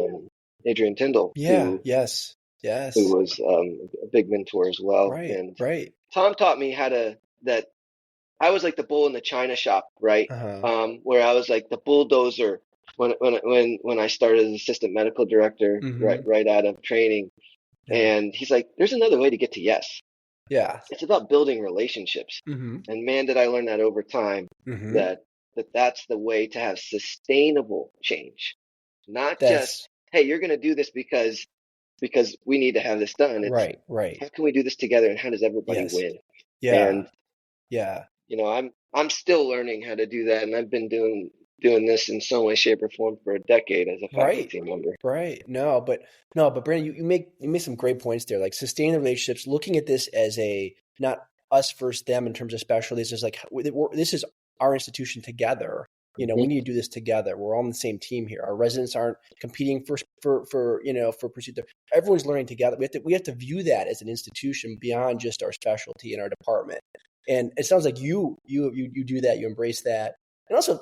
Adrian Tyndall,
Yeah. Yes.
who
Yes.
was a big mentor as well.
Right.
And
Right.
Tom taught me how to that I was like the bull in the china shop, right?
Uh-huh.
Where I was like the bulldozer when I started as assistant medical director,
Mm-hmm.
right out of training.
Yeah.
And he's like, "There's another way to get to yes.
Yeah.
It's about building relationships."
Mm-hmm.
And man, did I learn that over time,
Mm-hmm.
that that's the way to have sustainable change, not just,
That's
hey, you're going to do this because we need to have this done. It's
right. Right.
how can we do this together and how does everybody
Yes.
win?
Yeah.
And
Yeah.
you know, I'm still learning how to do that, and I've been doing this in some way, shape, or form for a decade as a
Right.
faculty member.
Right. No, but Brandon, you make some great points there. Like sustaining relationships, looking at this as a not us versus them in terms of specialties. Is like this is our institution together. We
Mhm.
need to do this together. We're all on the same team here. Our residents aren't competing for pursuit. Everyone's learning together. We have to view that as an institution beyond just our specialty and our department. And it sounds like you do that. You embrace that, and also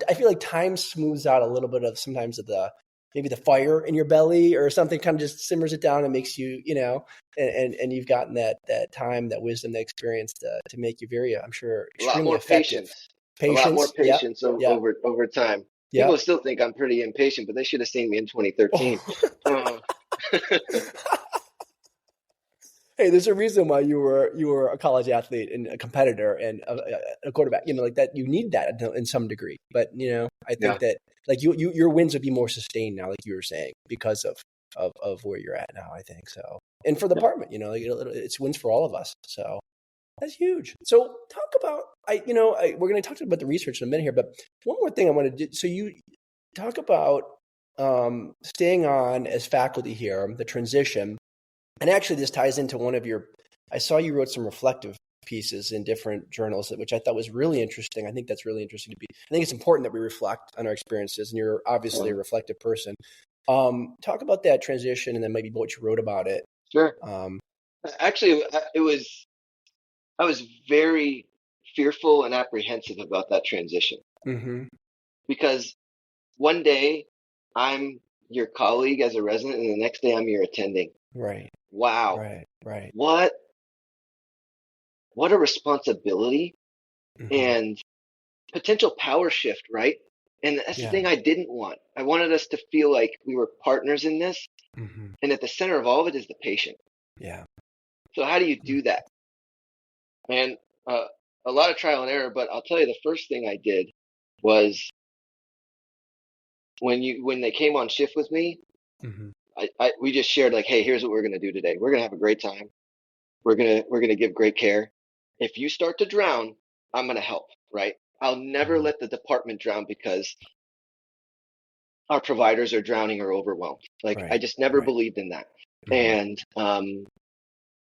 I feel like time smooths out a little bit of sometimes of the maybe the fire in your belly or something, kind of just simmers it down and makes and you've gotten that time, that wisdom, that experience to make you very, I'm sure,
A lot
extremely
more
effective.
patience, a lot more
Patience. Yep.
patience
Yep.
over time. People
Yep.
still think I'm pretty impatient, but they should have seen me in 2013.
Oh.
Uh,
Hey, there's a reason why you were a college athlete and a competitor and a quarterback. Like that. You need that in some degree. But I
yeah,
think that like your wins would be more sustained now, like you were saying, because of where you're at now. I think so. And for the
yeah,
department, like it's wins for all of us. So that's huge. So talk about we're going to talk about the research in a minute here, but one more thing I want to do. So you talk about staying on as faculty here, the transition. And actually, this ties into I saw you wrote some reflective pieces in different journals, which I thought was really interesting. I think that's really interesting I think it's important that we reflect on our experiences, and you're obviously a reflective person. Talk about that transition and then maybe what you wrote about it.
sure.
Um,
Actually, I was very fearful and apprehensive about that transition
mm-hmm.
because one day I'm your colleague as a resident, and the next day I'm your attending.
Right,
Wow,
right, right.
what a responsibility
Mm-hmm.
and potential power shift, right? And that's the
Yeah.
thing I didn't want. I wanted us to feel like we were partners in this,
Mm-hmm.
and at the center of all of it is the patient.
Yeah.
So how do you do that? And a lot of trial and error, but I'll tell you the first thing I did was when they came on shift with me,
Mm-hmm.
we just shared like, hey, here's what we're gonna do today. We're gonna have a great time. We're gonna give great care. If you start to drown, I'm gonna help, right? I'll never
Mm-hmm.
let the department drown because our providers are drowning or overwhelmed. Like I
Right.
just never
Right.
believed in that.
Mm-hmm.
And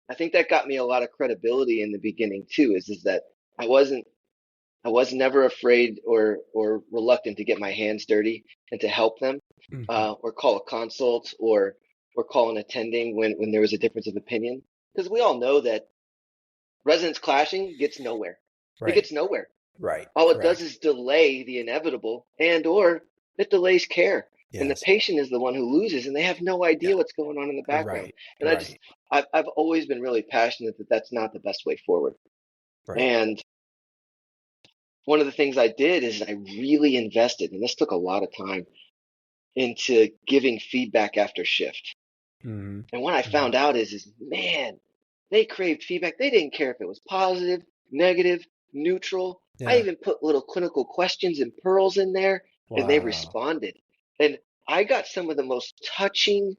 I think that got me a lot of credibility in the beginning too, is that I wasn't I was never afraid or reluctant to get my hands dirty and to help them,
Mm-hmm.
or call a consult or call an attending when there was a difference of opinion. Because we all know that residents clashing gets nowhere. It
Right.
gets nowhere.
Right.
All it does
Correct.
is delay the inevitable and or it delays care. And the
Yes.
patient is the one who loses and they have no
Yeah.
idea what's going on in the background.
Right.
And
Right.
I've always been really passionate that that's not the best way forward.
Right.
And one of the things I did is I really invested, and this took a lot of time, into giving feedback after shift.
Mm-hmm.
And what I
Mm-hmm.
found out is man, they craved feedback. They didn't care if it was positive, negative, neutral. I
Yeah.
even put little clinical questions and pearls in there, and they
Wow.
responded. And I got some of the most touching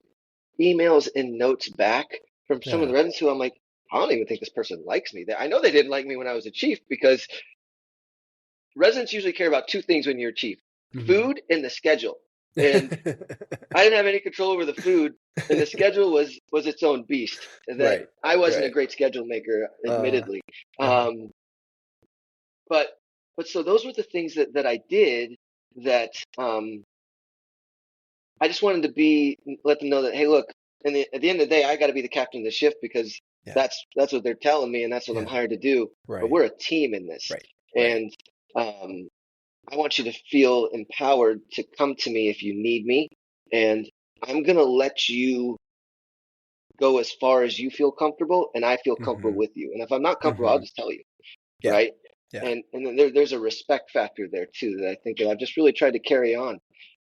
emails and notes back from some of
Yeah.
the residents who I'm like, I don't even think this person likes me. I know they didn't like me when I was a chief because residents usually care about two things when you're a chief:
Mm-hmm.
food and the schedule. And I didn't have any control over the food, and the schedule was its own beast. That
Right.
I wasn't a
Right.
great schedule maker,
Uh,
admittedly.
uh,
Um, but so those were the things that I did that I just wanted to let them know that, hey, look, at the end of the day, I got to be the captain of the shift because
yeah.
that's what they're telling me, and that's what I'm
Yeah.
hired to do. But
Right.
we're a team in this,
Right. Right.
and I want you to feel empowered to come to me if you need me, and I'm gonna let you go as far as you feel comfortable, and I feel comfortable
Mm-hmm.
with you. And if I'm not comfortable, I'll
Mm-hmm.
just tell you,
Yeah.
right?
Yeah.
And then there's a respect factor there too that I think that I've just really tried to carry on.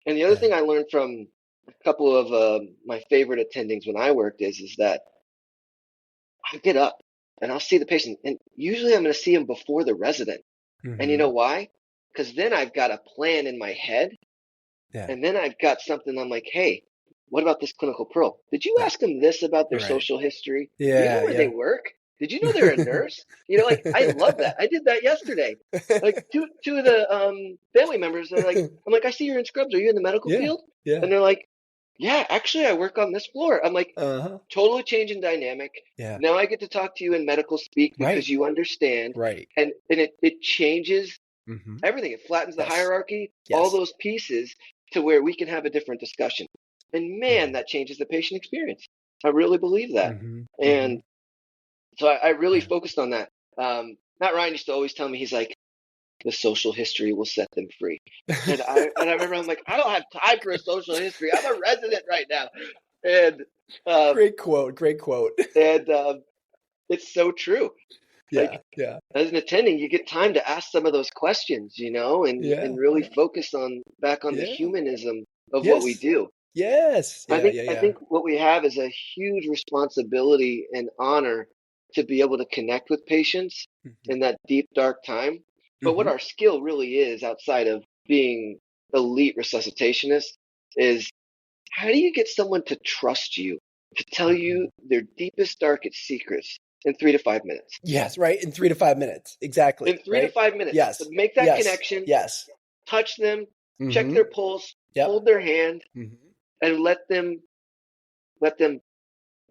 And the other
Yeah.
thing I learned from a couple of my favorite attendings when I worked is that I get up and I'll see the patient, and usually I'm going to see him before the resident. And you
Mm-hmm.
know why? Because then I've got a plan in my head,
Yeah.
and then I've got something. I'm like, hey, what about this clinical pearl? Did you
Yeah.
ask them this about their
Right.
social history? Do you know
Yeah.
where they
Yeah.
work? Did you know they're a nurse? You know, like I love that. I did that yesterday. Like two of the family members are like, I'm like, I see you're in scrubs. Are you in the medical
Yeah.
field?
Yeah.
And they're like, yeah, actually, I work on this floor. I'm like,
Uh-huh.
totally changing dynamic.
Yeah.
Now I get to talk to you in medical speak
Right.
because you understand,
Right.
and it changes
Mm-hmm.
everything. It flattens the
Yes.
hierarchy, all
Yes.
those pieces to where we can have a different discussion. And man,
Mm-hmm.
that changes the patient experience. I really believe that.
Mm-hmm. Mm-hmm.
And so I really
Yeah.
focused on that. Matt Ryan used to always tell me, he's like, the social history will set them free. And I remember I'm like, I don't have time for a social history. I'm a resident right now. And um,
Great quote. Great quote.
and it's so true.
Yeah.
Like
Yeah.
as an attending, you get time to ask some of those questions, and
Yeah.
really
Yeah.
focus on back on the
Yeah.
humanism of what we
Yes.
do.
Yes.
I
Yeah.
think
Yeah.
I
Yeah.
think what we have is a huge responsibility and honor to be able to connect with patients
Mm-hmm.
in that deep dark time. But what
Mm-hmm.
our skill really is outside of being elite resuscitationists is how do you get someone to trust you to tell
Mm-hmm.
you their deepest, darkest secrets in 3 to 5 minutes?
Yes. Right. In 3 to 5 minutes. Exactly.
In three to
Right.
five minutes,
Yes.
make that
Yes.
connection,
Yes.
touch them, check
Mm-hmm.
their pulse,
Yep.
hold their hand,
Mm-hmm.
and let them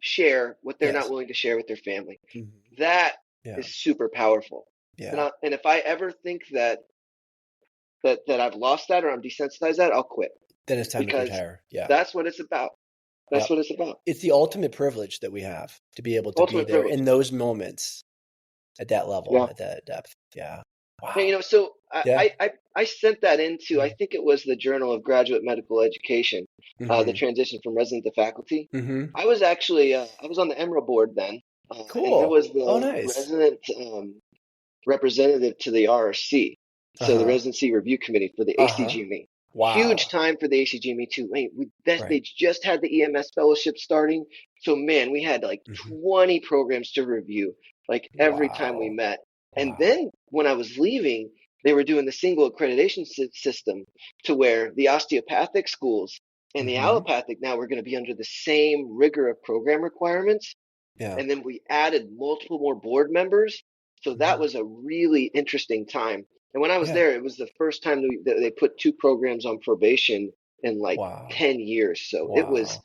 share what they're not
Yes.
willing to share with their family.
Mm-hmm.
That
Yeah.
is super powerful.
Yeah.
And if I ever think that I've lost that or I'm desensitized that, I'll quit
Then it's time to
because
retire. Yeah.
that's what it's about. That's
Yep.
what it's about.
It's the ultimate privilege that we have to be able to be
Ultimate
there
privilege.
in those moments at that level,
Yeah.
at that depth. Yeah.
And,
Wow.
so
Yeah.
I sent that into, I think it was the Journal of Graduate Medical Education, the
Mm-hmm.
transition from resident to faculty.
Mm-hmm.
I was actually, I was on the EMRA board then, and I
Cool.
was
Oh,
the
nice.
resident representative to the RRC, so the
Uh-huh.
Residency Review Committee for the
Uh-huh.
ACGME. Huge
Wow.
time for the ACGME too.
Right.
They just had the EMS fellowship starting, so man, we had like
Mm-hmm.
20 programs to review, like every time we
Wow.
met. And
Wow.
then when I was leaving, they were doing the single accreditation system to where the osteopathic schools and the allopathic now were going to be under the same rigor of program requirements.
Yeah.
And then we added multiple more board members. So that was a really interesting time. And when I was there, it was the first time that they put 2 programs on probation in like 10 years. So it was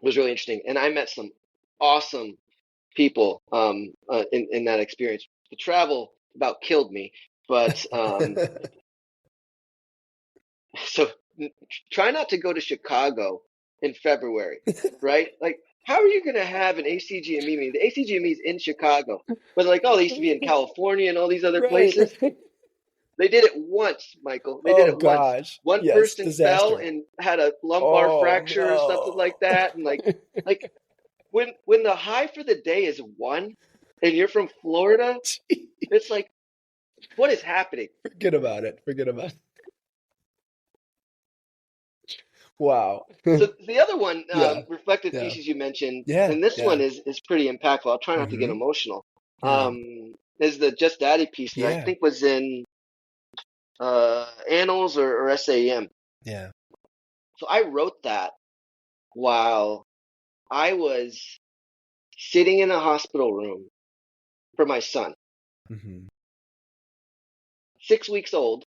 really interesting. And I met some awesome people in that experience. The travel about killed me, but so try not to go to Chicago in February, right? Like, how are you going to have an ACGME meeting? The ACGME is in Chicago, but they're like, oh, they used to be in California and all these other places. They did it once, Michael. They did it once. One person
disaster.
fell and had a lumbar fracture or something like that, and like when the high for the day is 1, and you're from Florida, it's like, what is happening?
Forget about it. Wow.
So the other one, reflective thesis you mentioned, and this one is pretty impactful. I'll try not to get emotional. Is the Just Daddy piece that I think was in Annals or SAM.
Yeah.
So I wrote that while I was sitting in a hospital room for my son. 6 weeks old,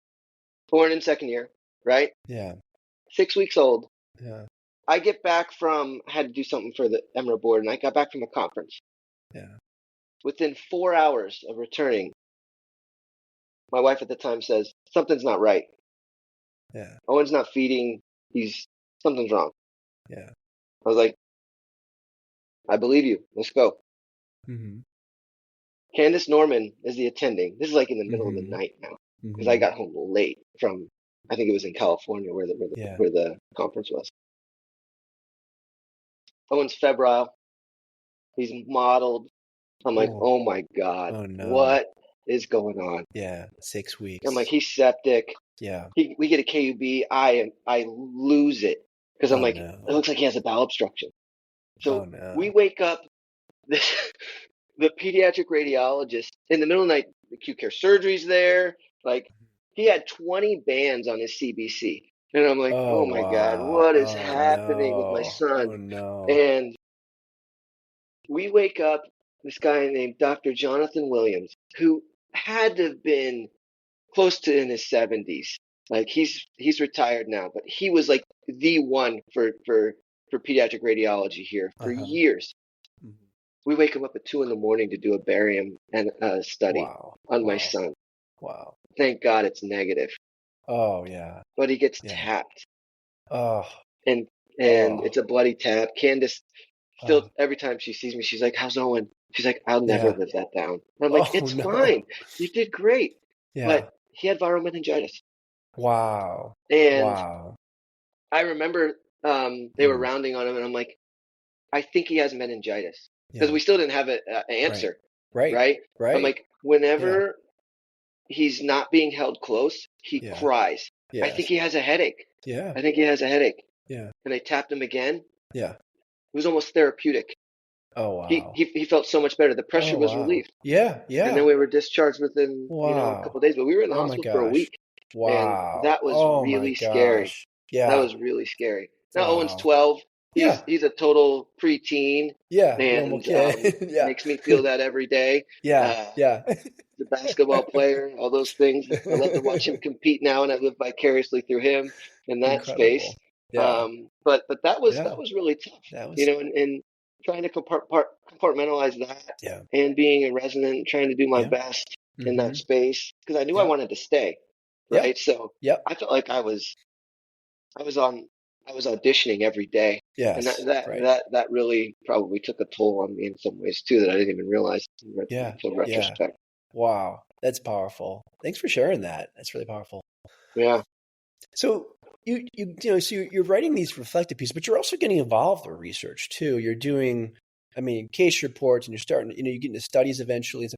born in 2nd year, right?
Yeah.
6 weeks old.
Yeah.
I get back had to do something for the EMRA board, and I got back from a conference.
Yeah.
Within 4 hours of returning, my wife at the time says, something's not right.
Yeah.
Owen's not feeding. Something's wrong.
Yeah.
I was like, I believe you. Let's go. Candace Norman is the attending. This is like in the middle of the night now, because I got home late from, I think it was in California where the conference was. Owen's febrile. He's mottled. I'm like, oh my God, what is going on?
Yeah, 6 weeks.
I'm like, he's septic.
Yeah.
We get a KUB. I lose it because I'm like, it looks like he has a bowel obstruction. So we wake up. The pediatric radiologist in the middle of the night. The acute care surgery's there. Like, he had 20 bands on his CBC, and I'm like, oh my God, what is happening with my son?
Oh no!
And we wake up. This guy named Dr. Jonathan Williams, who had to have been close to in his 70s. Like, he's retired now, but he was like the one for pediatric radiology here for years. We wake him up at 2 a.m. to do a barium and study on my son.
Wow!
Thank God it's negative.
Oh yeah.
But he gets tapped.
Oh.
And it's a bloody tap. Candace still every time she sees me, she's like, "How's Owen?" She's like, "I'll never live that down." And I'm like, "It's fine. You did great." Yeah. But he had viral meningitis.
Wow.
And I remember they were rounding on him, and I'm like, I think he has meningitis. Because we still didn't have an answer. Right. I'm like, whenever he's not being held close, he cries. I think he has a headache.
Yeah.
I think he has a headache.
Yeah.
And they tapped him again.
Yeah.
It was almost therapeutic.
Oh wow.
He felt so much better. The pressure was relieved.
Yeah. Yeah.
And then we were discharged within a couple of days, but we were in the hospital for a week.
Wow.
And that was really scary.
Yeah.
That was really scary. Now Owen's 12. He's a total preteen.
Yeah.
And makes me feel that every day.
Yeah.
The basketball player, all those things. I love to watch him compete now, and I live vicariously through him in that space.
Yeah.
But that was really tough. And trying to compartmentalize that and being a resident and trying to do my best in that space, because I knew I wanted to stay. Right. So I felt like I was auditioning every day.
Yes,
and that really probably took a toll on me in some ways too, that I didn't even realize until retrospect.
Wow, that's powerful. Thanks for sharing that. That's really powerful.
Yeah.
So you're writing these reflective pieces, but you're also getting involved with research too. You're doing, case reports, and you're starting, you get into studies eventually. So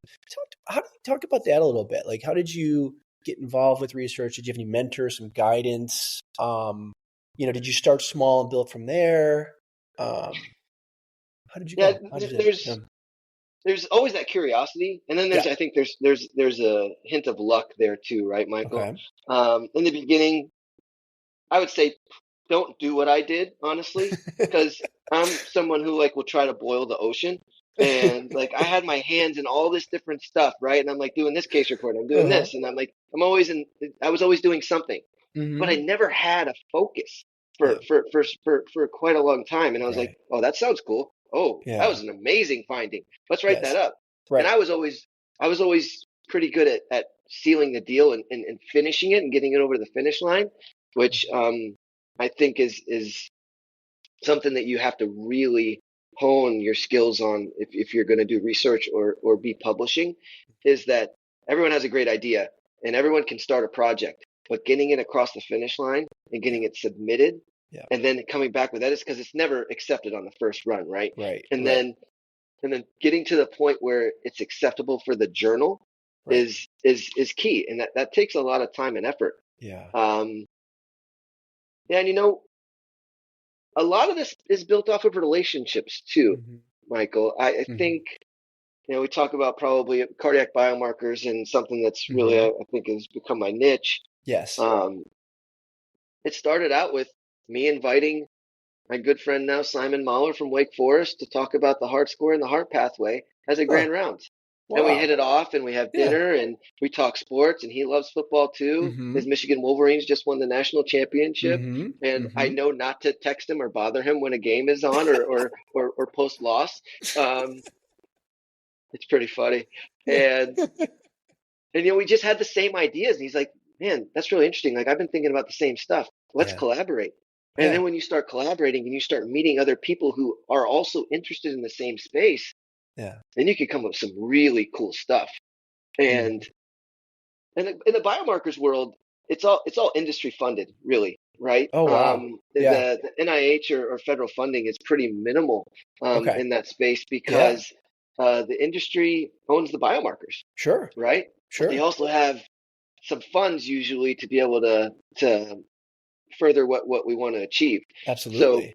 talk about that a little bit. Like, how did you get involved with research? Did you have any mentors, some guidance? Did you start small and build from there? How did you go?
there's always that curiosity, and then
Yeah.
I think there's a hint of luck there too, right, Michael?
Okay.
In the beginning, I would say don't do what I did, honestly, because I'm someone who like will try to boil the ocean. And like I had my hands in all this different stuff, right? And I'm like doing this case report, I'm doing
Uh-huh.
this, and I'm like I was always doing something, but I
Mm-hmm.
never had a focus
Yeah.
for quite a long time. And I was like,
Right.
oh, that sounds cool. Oh, that
Yeah.
was an amazing finding. Let's write that
Yes.
up. And
Right.
I was always pretty good at sealing the deal and finishing it and getting it over the finish line, which I think is something that you have to really hone your skills on if you're going to do research or be publishing, is that everyone has a great idea and everyone can start a project, but getting it across the finish line and
Yeah.
getting it submitted
Yeah.
and then coming back with that is because it's never accepted on the first run, right?
Right.
And
Right.
then getting to the point where it's acceptable for the journal
Right.
is key, and that takes a lot of time and effort.
Yeah.
Yeah, and a lot of this is built off of relationships too,
Mm-hmm.
Michael. I
Mm-hmm.
think, we talk about probably cardiac biomarkers and something that's really,
Mm-hmm.
I think, has become my niche.
Yes.
Um, it started out with me inviting my good friend now, Simon Mahler from Wake Forest, to talk about the heart score and the heart pathway as a
Huh.
grand rounds. And we hit
Wow.
it off and we have
Yeah.
dinner and we talk sports and he loves football too.
Mm-hmm.
His Michigan Wolverines just won the national championship.
Mm-hmm.
And I
Mm-hmm.
know not to text him or bother him when a game is on or post loss. Um, it's pretty funny.
Yeah.
And we just had the same ideas. And he's like, man, that's really interesting. Like I've been thinking about the same stuff. Let's
Yeah.
collaborate. And
Yeah.
then when you start collaborating and you start meeting other people who are also interested in the same space,
Yeah.
then you can come up with some really cool stuff.
Mm-hmm.
And in the biomarkers world, it's all industry funded, really, right?
Oh wow. Yeah.
The NIH or federal funding is pretty minimal
Okay.
in that space
Yeah.
because the industry owns the biomarkers,
Sure.
right? But they
Sure.
also have some funds usually to be able to further what we want to achieve. So
Absolutely.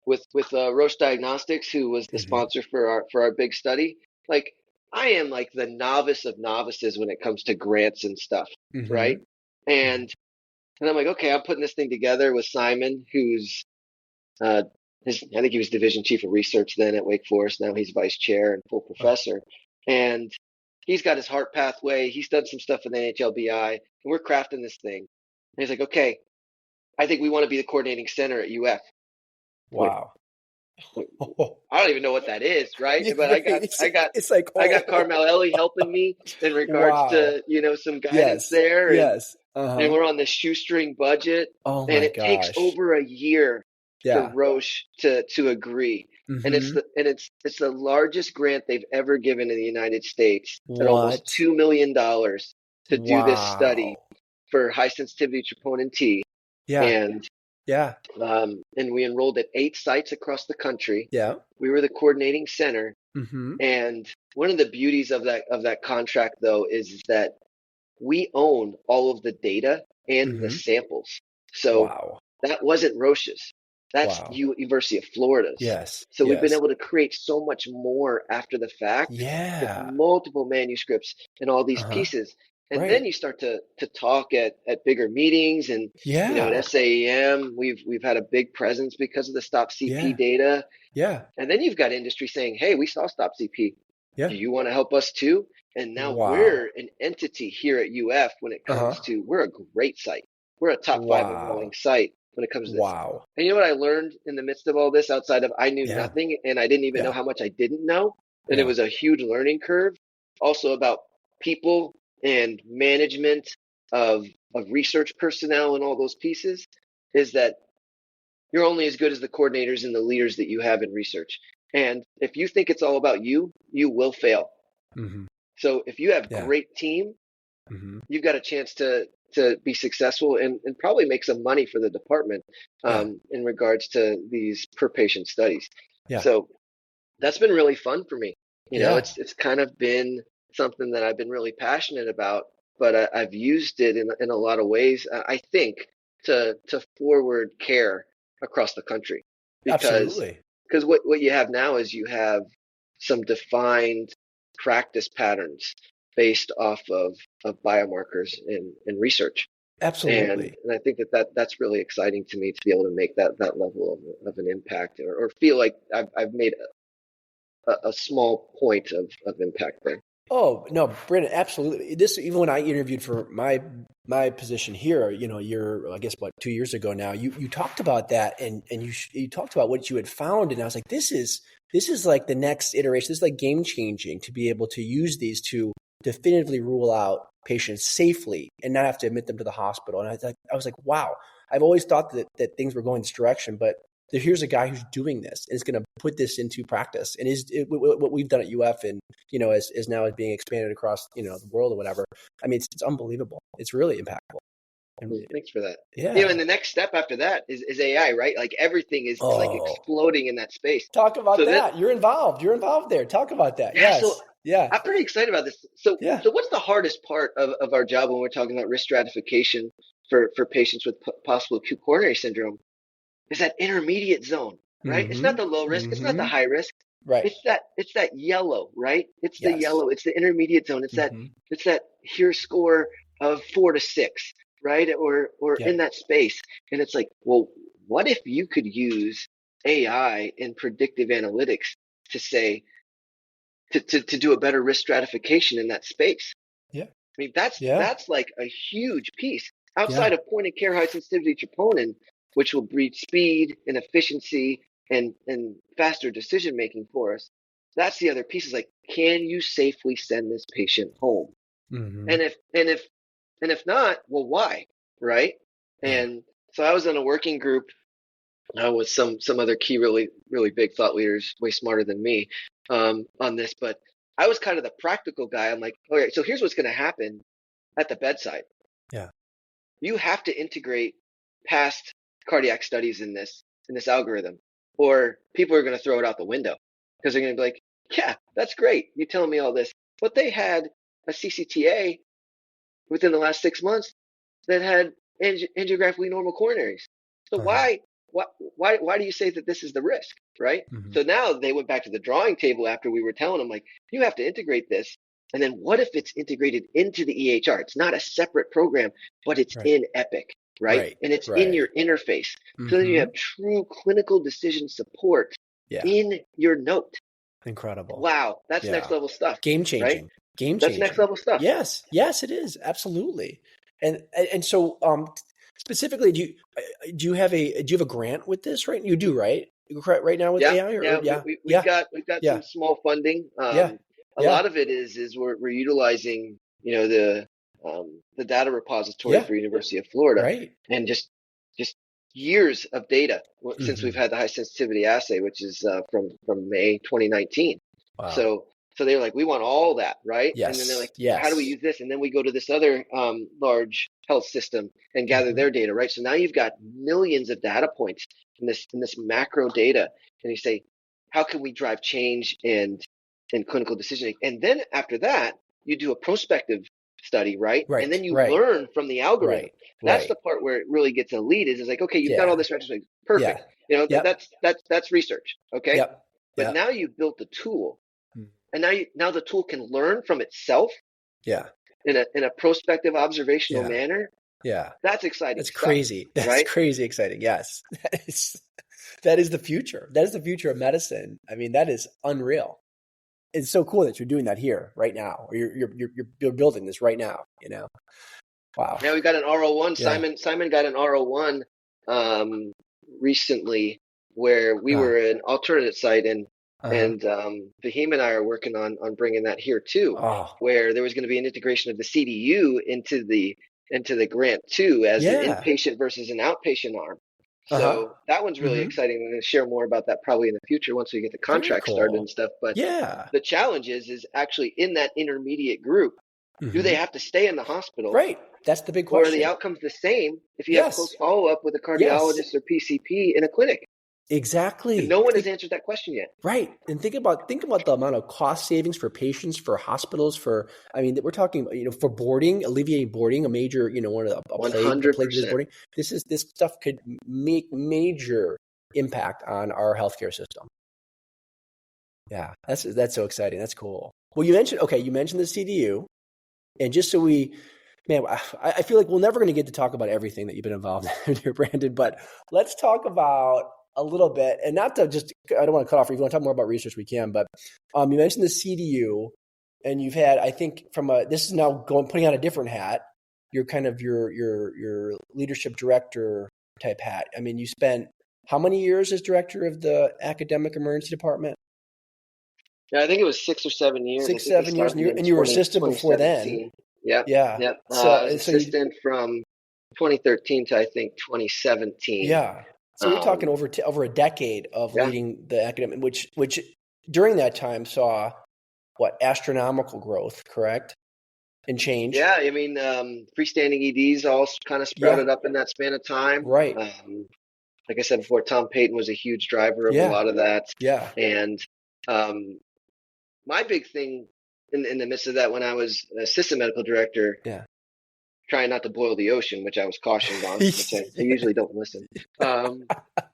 with Roche Diagnostics, who was the
Mm-hmm.
sponsor for our big study, like I am like the novice of novices when it comes to grants and stuff,
Mm-hmm.
right? And and I'm like, okay, I'm putting this thing together with Simon, who's uh, I think he was division chief of research then at Wake Forest. Now he's vice chair and full
Uh,
professor, and he's got his heart pathway. He's done some stuff with NHLBI, and we're crafting this thing. And he's like, okay, I think we want to be the coordinating center at UF. Like,
wow.
I don't even know what that is, right?
Yeah,
But
right. It's like,
I got
oh,
Carmel Ellie helping me in regards
wow.
to some guidance
Yes.
there,
Yes.
and
Uh-huh.
we're on this shoestring budget,
Oh
and
my
it takes
gosh.
over a year for
Yeah.
Roche to agree, and
Mm-hmm.
it's the largest grant they've ever given in the United States at almost
What?
$2 million to do this study
Wow.
for high sensitivity troponin T,
Yeah.
and
Yeah.
and we enrolled at 8 sites across the country.
Yeah.
We were the coordinating center,
Mm-hmm.
and one of the beauties of that contract though is that we own all of the data and the
Mm-hmm.
samples. So
Wow.
that wasn't Roche's. That's
Wow.
University of Florida's.
Yes.
So we've been
Yes.
able to create so much more after the fact with
Yeah.
multiple manuscripts and all these
Uh-huh.
pieces. And then
Right.
you start to talk at bigger meetings and at
Yeah.
SAEM we've had a big presence because of the Stop CP
Yeah.
data.
Yeah.
And then you've got industry saying, hey, we saw Stop CP.
Yeah.
Do you want to help us too? And now
Wow.
we're an entity here at UF when it
Uh-huh.
comes to, we're a great site. We're a top 5 enrolling
Wow.
site when it comes to this.
Wow.
And you know what I learned in the midst of all this outside of I knew
Yeah.
nothing and I didn't even know
Yeah.
how much I didn't know. And it
Yeah.
was a huge learning curve also about people and management of research personnel and all those pieces is that you're only as good as the coordinators and the leaders that you have in research. And if you think it's all about you, you will fail.
Mm-hmm.
So if you have
Yeah.
great team,
Mm-hmm.
you've got a chance to be successful and probably make some money for the department
Yeah.
in regards to these per patient studies.
Yeah.
So that's been really fun for me.
Yeah.
It's kind of been something that I've been really passionate about, but I've used it in a lot of ways. I think to forward care across the country because
Absolutely.
what you have now is you have some defined practice patterns based off of biomarkers in research.
Absolutely.
And I think that's really exciting to me to be able to make that level of an impact, or feel like I've made a small point of impact there.
Oh, no, Brandon, absolutely. This, even when I interviewed for my position here, I guess about 2 years ago now, you talked about that, and you talked about what you had found, and I was like, this is like the next iteration. This is like game changing to be able to use these to definitively rule out patients safely and not have to admit them to the hospital. And I was like, wow, I've always thought that things were going this direction, but here's a guy who's doing this and is going to put this into practice. And what we've done at UF and, is now being expanded across, the world or whatever. I mean, it's unbelievable. It's really impactful. And,
thanks for that.
Yeah.
And the next step after that is AI, right? Like everything is like exploding in that space.
Talk about that. You're involved there. Talk about that.
Yeah,
Yes.
So
yeah.
I'm pretty excited about this. So what's the hardest part of our job when we're talking about risk stratification for patients with possible acute coronary syndrome? Is that intermediate zone, right? It's not the low risk. It's not the high risk.
Right.
It's that yellow, right? It's the yellow. It's the intermediate zone. It's that HERE score of 4 to 6, right? Or in that space. And it's like, well, what if you could use AI and predictive analytics to say, to do a better risk stratification in that space?
Yeah.
I mean, that's like a huge piece outside of point of care high sensitivity troponin, which will breed speed and efficiency and faster decision making for us. That's the other piece, is like, can you safely send this patient home?
Mm-hmm.
And if not, well, why? Right? And so I was in a working group with some other key really, really big thought leaders, way smarter than me, on this, but I was kind of the practical guy. I'm like, okay, so here's what's going to happen at the bedside.
Yeah.
You have to integrate past cardiac studies in this algorithm, or people are going to throw it out the window, because they're going to be like, yeah, that's great, you're telling me all this, but they had a CCTA within the last 6 months that had angiographically normal coronaries. So why do you say that this is the risk, right? Mm-hmm. So now they went back to the drawing table after we were telling them, like, you have to integrate this. And then what if it's integrated into the EHR? It's not a separate program, but it's in Epic, right? And it's in your interface. Mm-hmm. So then you have true clinical decision support in your note.
Incredible.
Wow. That's next level stuff.
Game changing. Right? Game changing.
That's next level stuff.
Yes. Yes, it is. Absolutely. And so specifically, do you have a grant with this, right? You do, right? Right now with AI?
We've got some small funding. A lot of it is we're utilizing, the data repository for University of Florida,
right?
And just years of data since we've had the high sensitivity assay, which is from May 2019. Wow. So they're like, we want all that, right? Yes. And then they're like, how do we use this? And then we go to this other large health system and gather their data, right? So now you've got millions of data points in this macro data, and you say, how can we drive change in clinical decisioning? And then after that, you do a prospective study, right? And then you learn from the algorithm. That's the part where it really gets elite. Is like, okay, you've got all this retrospective, perfect. That's research, okay? But now you've built the tool. And now the tool can learn from itself. Yeah. In a prospective observational manner. Yeah. That's exciting.
That's crazy. That's crazy exciting. Yes. That is the future. That is the future of medicine. I mean, that is unreal. It's so cool that you're doing that here right now, or you're building this right now, Wow.
Now we've got an R01. Yeah. Simon got an R01 recently, where we were an alternate site, and Fahim and I are working on bringing that here too, where there was going to be an integration of the CDU into the grant too, as an inpatient versus an outpatient arm. So that one's really exciting. We're going to share more about that probably in the future once we get the contract started and stuff. But the challenge is actually in that intermediate group. Do they have to stay in the hospital?
Right. That's the big question.
Or are the outcomes the same if you have close follow-up with a cardiologist or PCP in a clinic?
Exactly.
And no one has answered that question yet.
Right. And think about the amount of cost savings for patients, for hospitals, we're talking, for boarding, alleviating boarding, a major, one of the 100% boarding. This stuff could make major impact on our healthcare system. Yeah. That's so exciting. That's cool. Well, you mentioned the CDU, and just so man, I feel like we're never going to get to talk about everything that you've been involved in here, Brandon, but let's talk about a little bit, and not to just, I don't want to cut off, if you want to talk more about research, we can, but you mentioned the CDU, and you've had, I think this is now putting on a different hat. You're kind of your leadership director type hat. I mean, you spent how many years as director of the academic emergency department?
Yeah, I think it was 6 or 7 years. I think
6, 7 years, and you were assistant before then.
Yep.
Yeah.
Yep. I was
So
assistant from 2013 to I think 2017.
yeah. So you're talking over a decade of leading the academic, which during that time saw what, astronomical growth, correct? And change.
Yeah, I mean, freestanding EDs all kind of sprouted up in that span of time.
Right.
Like I said before, Tom Payton was a huge driver of a lot of that.
Yeah.
And my big thing in the midst of that, when I was assistant medical director, trying not to boil the ocean, which I was cautioned on, which I usually don't listen,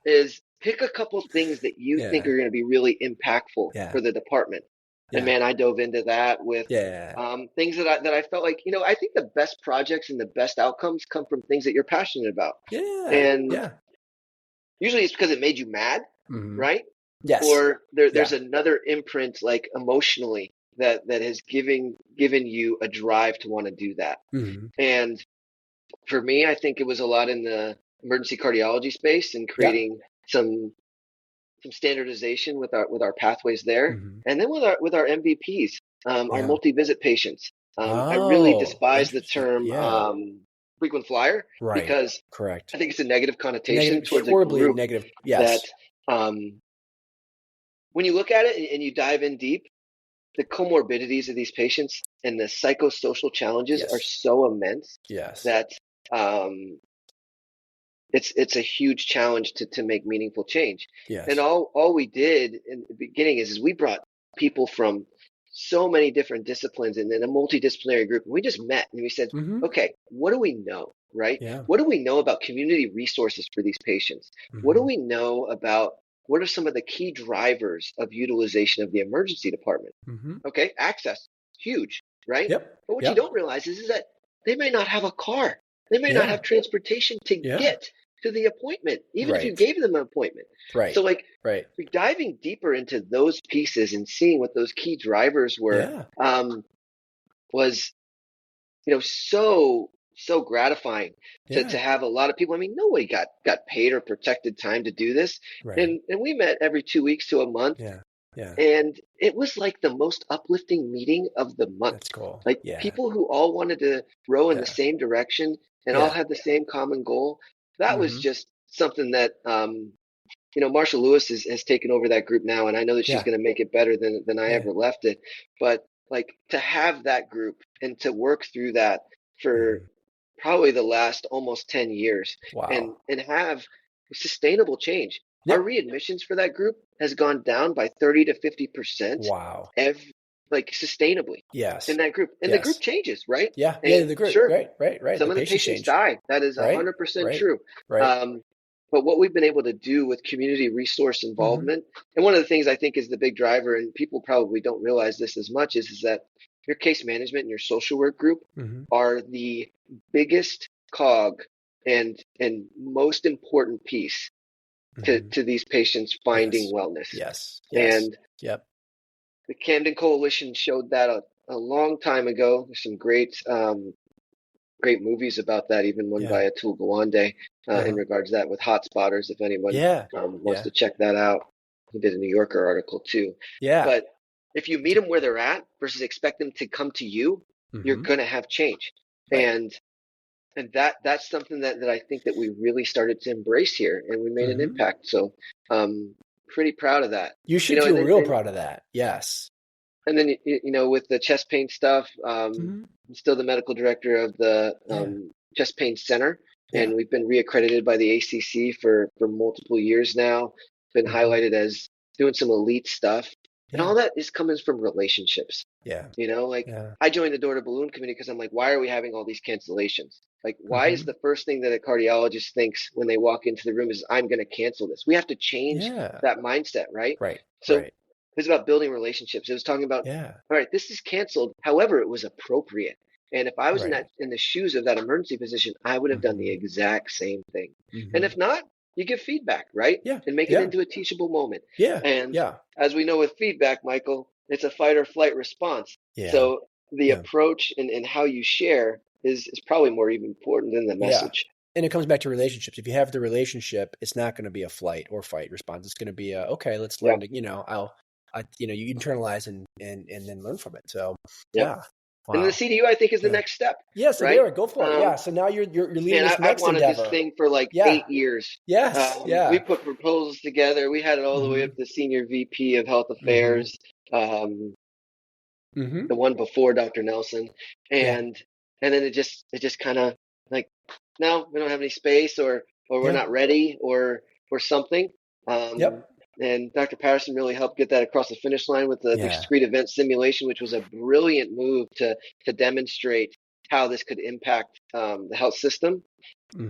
is pick a couple things that you think are going to be really impactful for the department. And man, I dove into that with things that I felt like, I think the best projects and the best outcomes come from things that you're passionate about.
Yeah.
And usually it's because it made you mad, right?
Yes.
Or there's another imprint, like emotionally, that has given you a drive to want to do that. And for me, I think it was a lot in the emergency cardiology space and creating some standardization with our pathways there, and then with our MVPs, our multi-visit patients. I really despise the term frequent flyer because I think it's a negative connotation towards a group
negative.
That when you look at it and you dive in deep, the comorbidities of these patients and the psychosocial challenges are so immense that it's a huge challenge to make meaningful change. And all we did in the beginning is we brought people from so many different disciplines and in a multidisciplinary group. And we just met and we said, okay, what do we know, right? What do we know about community resources for these patients? What do we know about what are some of the key drivers of utilization of the emergency department? Okay, access, huge, right? But what you don't realize is that they may not have a car. They may not have transportation to get to the appointment, even if you gave them an appointment. So diving deeper into those pieces and seeing what those key drivers were was, so gratifying to have a lot of people. I mean, nobody got paid or protected time to do this. And we met every 2 weeks to a month. And it was like the most uplifting meeting of the month.
That's cool.
Like people who all wanted to row in the same direction and all had the same common goal. That was just something that, Marsha Lewis has taken over that group now. And I know that she's going to make it better than I ever left it. But like to have that group and to work through that for probably the last almost 10 years and have sustainable change. Our readmissions for that group has gone down by 30 to 50%.
Wow.
Sustainably. In that group. And the group changes, right?
The group.
Sure.
Right.
Some of the patients die. That is 100% true.
Right.
But what we've been able to do with community resource involvement, and one of the things I think is the big driver, and people probably don't realize this as much, is that your case management and your social work group are the biggest cog and most important piece to these patients finding wellness. And the Camden Coalition showed that a long time ago. There's some great movies about that, even one by Atul Gawande in regards to that with Hot Spotters, if anyone wants to check that out. He did a New Yorker article too. But if you meet them where they're at versus expect them to come to you, you're going to have change. And that's something that I think that we really started to embrace here, and we made an impact. So pretty proud of that.
You should feel real proud of that. Yes.
And then, with the chest pain stuff, I'm still the medical director of the Chest Pain Center, and we've been reaccredited by the ACC for multiple years now. Been highlighted as doing some elite stuff. And all that is coming from relationships. I joined the Door to Balloon committee because I'm like, why are we having all these cancellations? Like, why is the first thing that a cardiologist thinks when they walk into the room is, I'm going to cancel this? We have to change that mindset, right? So was about building relationships. It was talking about,
Yeah.
all right, this is canceled. However, it was appropriate. And if I was
Right.
in the shoes of that emergency physician, I would have done the
Mm-hmm.
exact same thing. And
Mm-hmm.
if not, you give feedback, right?
Yeah.
And make it
Yeah.
into a teachable moment.
Yeah.
And
Yeah.
as we know with feedback, Michael, it's a fight or flight response.
Yeah.
So the
Yeah.
approach and how you share is probably more even important than the
Yeah.
message.
And it comes back to relationships. If you have the relationship, it's not going to be a flight or fight response. It's going to be okay, let's
Yeah.
learn to, you internalize and then learn from it. So
Yep.
yeah. Wow.
And the CDU, I think, is the
Yeah.
next step.
Yeah, so
right?
there, go for it. Yeah. So now you're leading this
I've
next
wanted
endeavor.
this thing for like
Yeah.
8 years.
Yes. Yeah.
We put proposals together. We had it all the way up to senior VP of Health Affairs, the one before Dr. Nelson, and then it just kind of like, no, we don't have any space, or we're not ready, or something. And Dr. Patterson really helped get that across the finish line with the discrete event simulation, which was a brilliant move to demonstrate how this could impact the health system,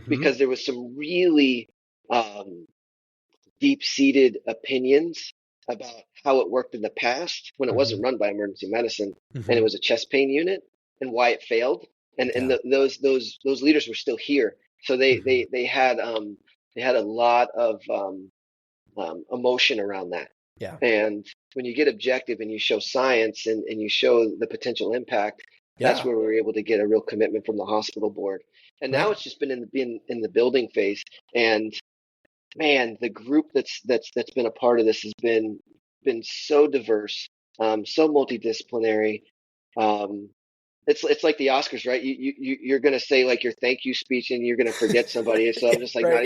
because there was some really deep-seated opinions about how it worked in the past when it wasn't run by emergency medicine, and it was a chest pain unit, and why it failed. And those leaders were still here, so they had a lot of emotion around that.
Yeah.
And when you get objective and you show science and you show the potential impact, that's where we were able to get a real commitment from the hospital board. And now it's just been in the building phase. And man, the group that's been a part of this has been so diverse, so multidisciplinary. It's like the Oscars, right? You're gonna say like your thank you speech and you're gonna forget somebody. So I'm just like not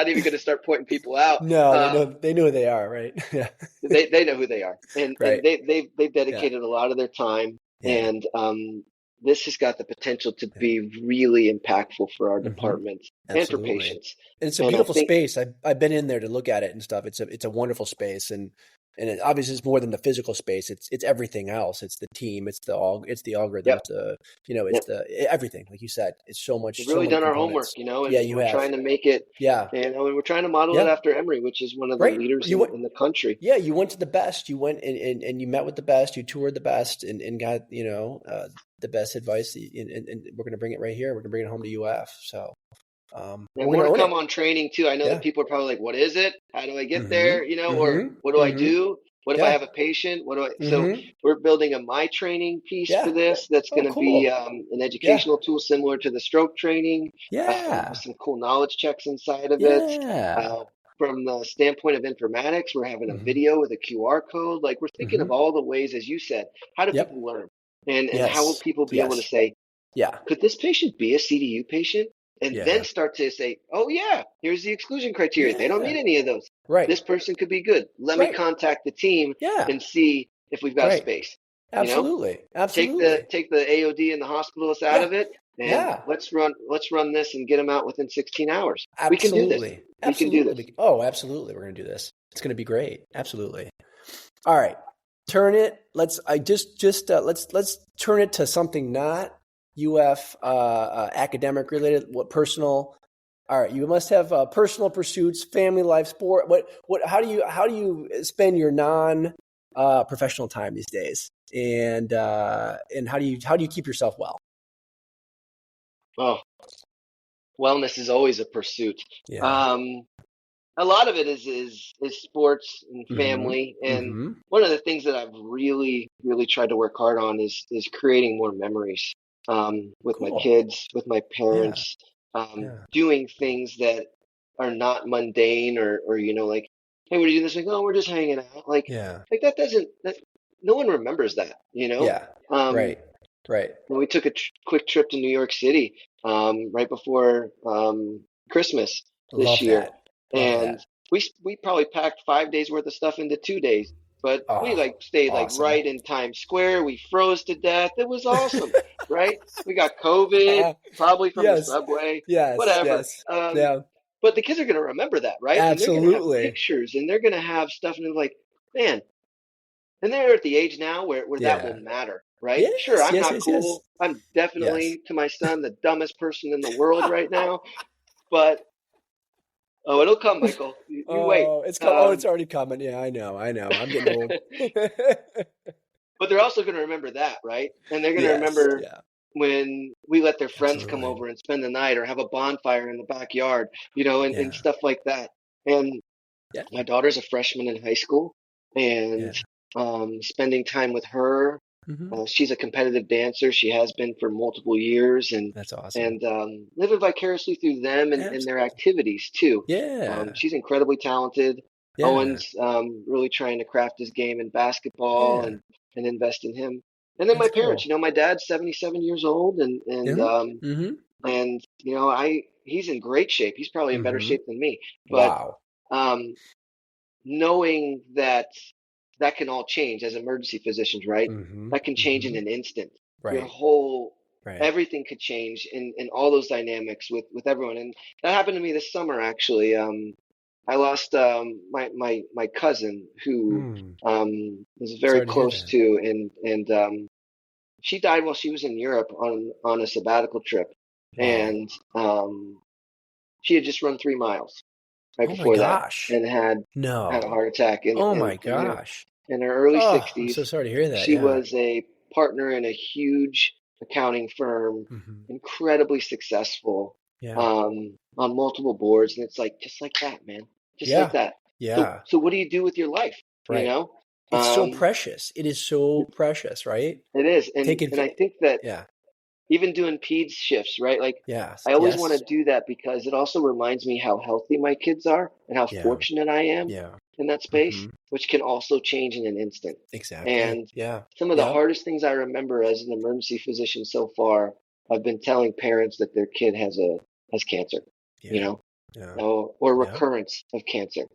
even gonna start pointing people out.
No, they know who they are, right? Yeah.
they know who they are, and they've dedicated a lot of their time, and this has got the potential to be really impactful for our department and for patients.
And it's a beautiful space. I've been in there to look at it and stuff. It's a wonderful space, and obviously it's more than the physical space. It's everything else. It's the team. It's the algorithm. It's the everything. Like you said, it's so much.
We've really done our homework, and we're trying to make it. And we're trying to model it after Emory, which is one of the leaders in the country.
Yeah, you went to the best. You went and you met with the best. You toured the best and got the best advice. And we're going to bring it right here. We're going to bring it home to UF. So.
And more to come on training too. I know that people are probably like, "What is it? How do I get there? Or what do I do? What if I have a patient? What do I?" So we're building a my training piece for this. That's going to be an educational tool similar to the stroke training. With some cool knowledge checks inside of it. From the standpoint of informatics, we're having a video with a QR code. Like we're thinking of all the ways, as you said, how do people learn, and how will people be able to say, could this patient be a CDU patient? And then start to say, oh, yeah, here's the exclusion criteria. They don't need any of those.
Right.
This person could be good. Let me contact the team and see if we've got space.
Absolutely.
Absolutely. Take the AOD and the hospitalists out of it. And let's run this and get them out within 16 hours.
Absolutely.
We can do this. We can do this.
Oh, absolutely. We're going to do this. It's going to be great. Absolutely. All right. Turn it. Let's turn it to something not UF academic related, what personal. All right, you must have personal pursuits, family life, sport. How do you spend your non professional time these days, and how do you keep yourself well?
Oh, wellness is always a pursuit.
Yeah.
A lot of it is sports and family, and one of the things that I've really tried to work hard on is creating more memories. With my kids, with my parents, doing things that are not mundane or like, hey, what are you doing this week? Oh, we're just hanging out. Like that no one remembers that,
Right.
When we took a quick trip to New York City, right before Christmas this year, we probably packed 5 days worth of stuff into 2 days. But we stayed right in Times Square. We froze to death. It was awesome, right? We got COVID, probably from the subway, whatever. But the kids are going to remember that, right?
Absolutely.
And they're going to have pictures, and they're going to have stuff, and they're like, man. And they're at the age now where that will matter, right?
Yes,
sure, I'm not cool. I'm definitely, to my son, the dumbest person in the world right now. But Oh, it'll come, Michael. You wait.
Oh, it's already coming. Yeah, I know. I'm getting old.
But they're also going to remember that, right? And they're going to
Yes.
remember
Yeah.
when we let their friends come
Absolutely.
over and spend the night or have a bonfire in the backyard, and
Yeah.
stuff like that. And
Yeah.
my daughter's a freshman in high school, and
Yeah.
spending time with her.
Hmm.
She's a competitive dancer. She has been for multiple years, and
That's awesome.
and living vicariously through them and their
Absolutely.
activities too.
Yeah.
She's incredibly talented.
Yeah.
Owen's really trying to craft his game in basketball
Yeah.
and invest in him. And then my
That's
parents,
cool.
my dad's 77 years old, and and
Hmm.
um,
Hmm.
and I he's in great shape. He's probably in better
Hmm.
shape than me. But
Wow.
um, knowing that that can all change as emergency physicians, right?
Hmm.
That can change in
Hmm.
an instant. Your
Right.
whole
Right.
everything could change in all those dynamics with everyone. And that happened to me this summer actually. I lost my cousin who
Hmm.
was very
Sorry to hear
close
that.
to, and she died while she was in Europe on a sabbatical trip.
Wow.
And she had just run 3 miles right
Oh my
before that
gosh.
and had a
No.
heart attack in
Oh
in
my
in her
gosh.
in her early
Oh, I'm so
60s.
sorry to hear that.
She
Yeah.
was a partner in a huge accounting firm,
Hmm.
incredibly successful,
Yeah.
on multiple boards, and it's like just like that, man, just like
Yeah.
that. So
Yeah.
so what do you do with your life? You
Right.
know,
It's so
um,
precious. It is so precious, right?
it is, and
Take
and I
advantage.
think that
Yeah.
even doing peds shifts, right? Like
Yes.
I always want to
Yes.
do that because it also reminds me how healthy my kids are and how
Yeah.
fortunate I am
Yeah.
in that space,
Hmm.
which can also change in an instant.
Exactly.
And
Yeah.
some of the
Yeah.
hardest things I remember as an emergency physician so far, I've been telling parents that their kid has cancer, you
Yeah.
know,
Yeah.
or
Yeah.
recurrence of cancer,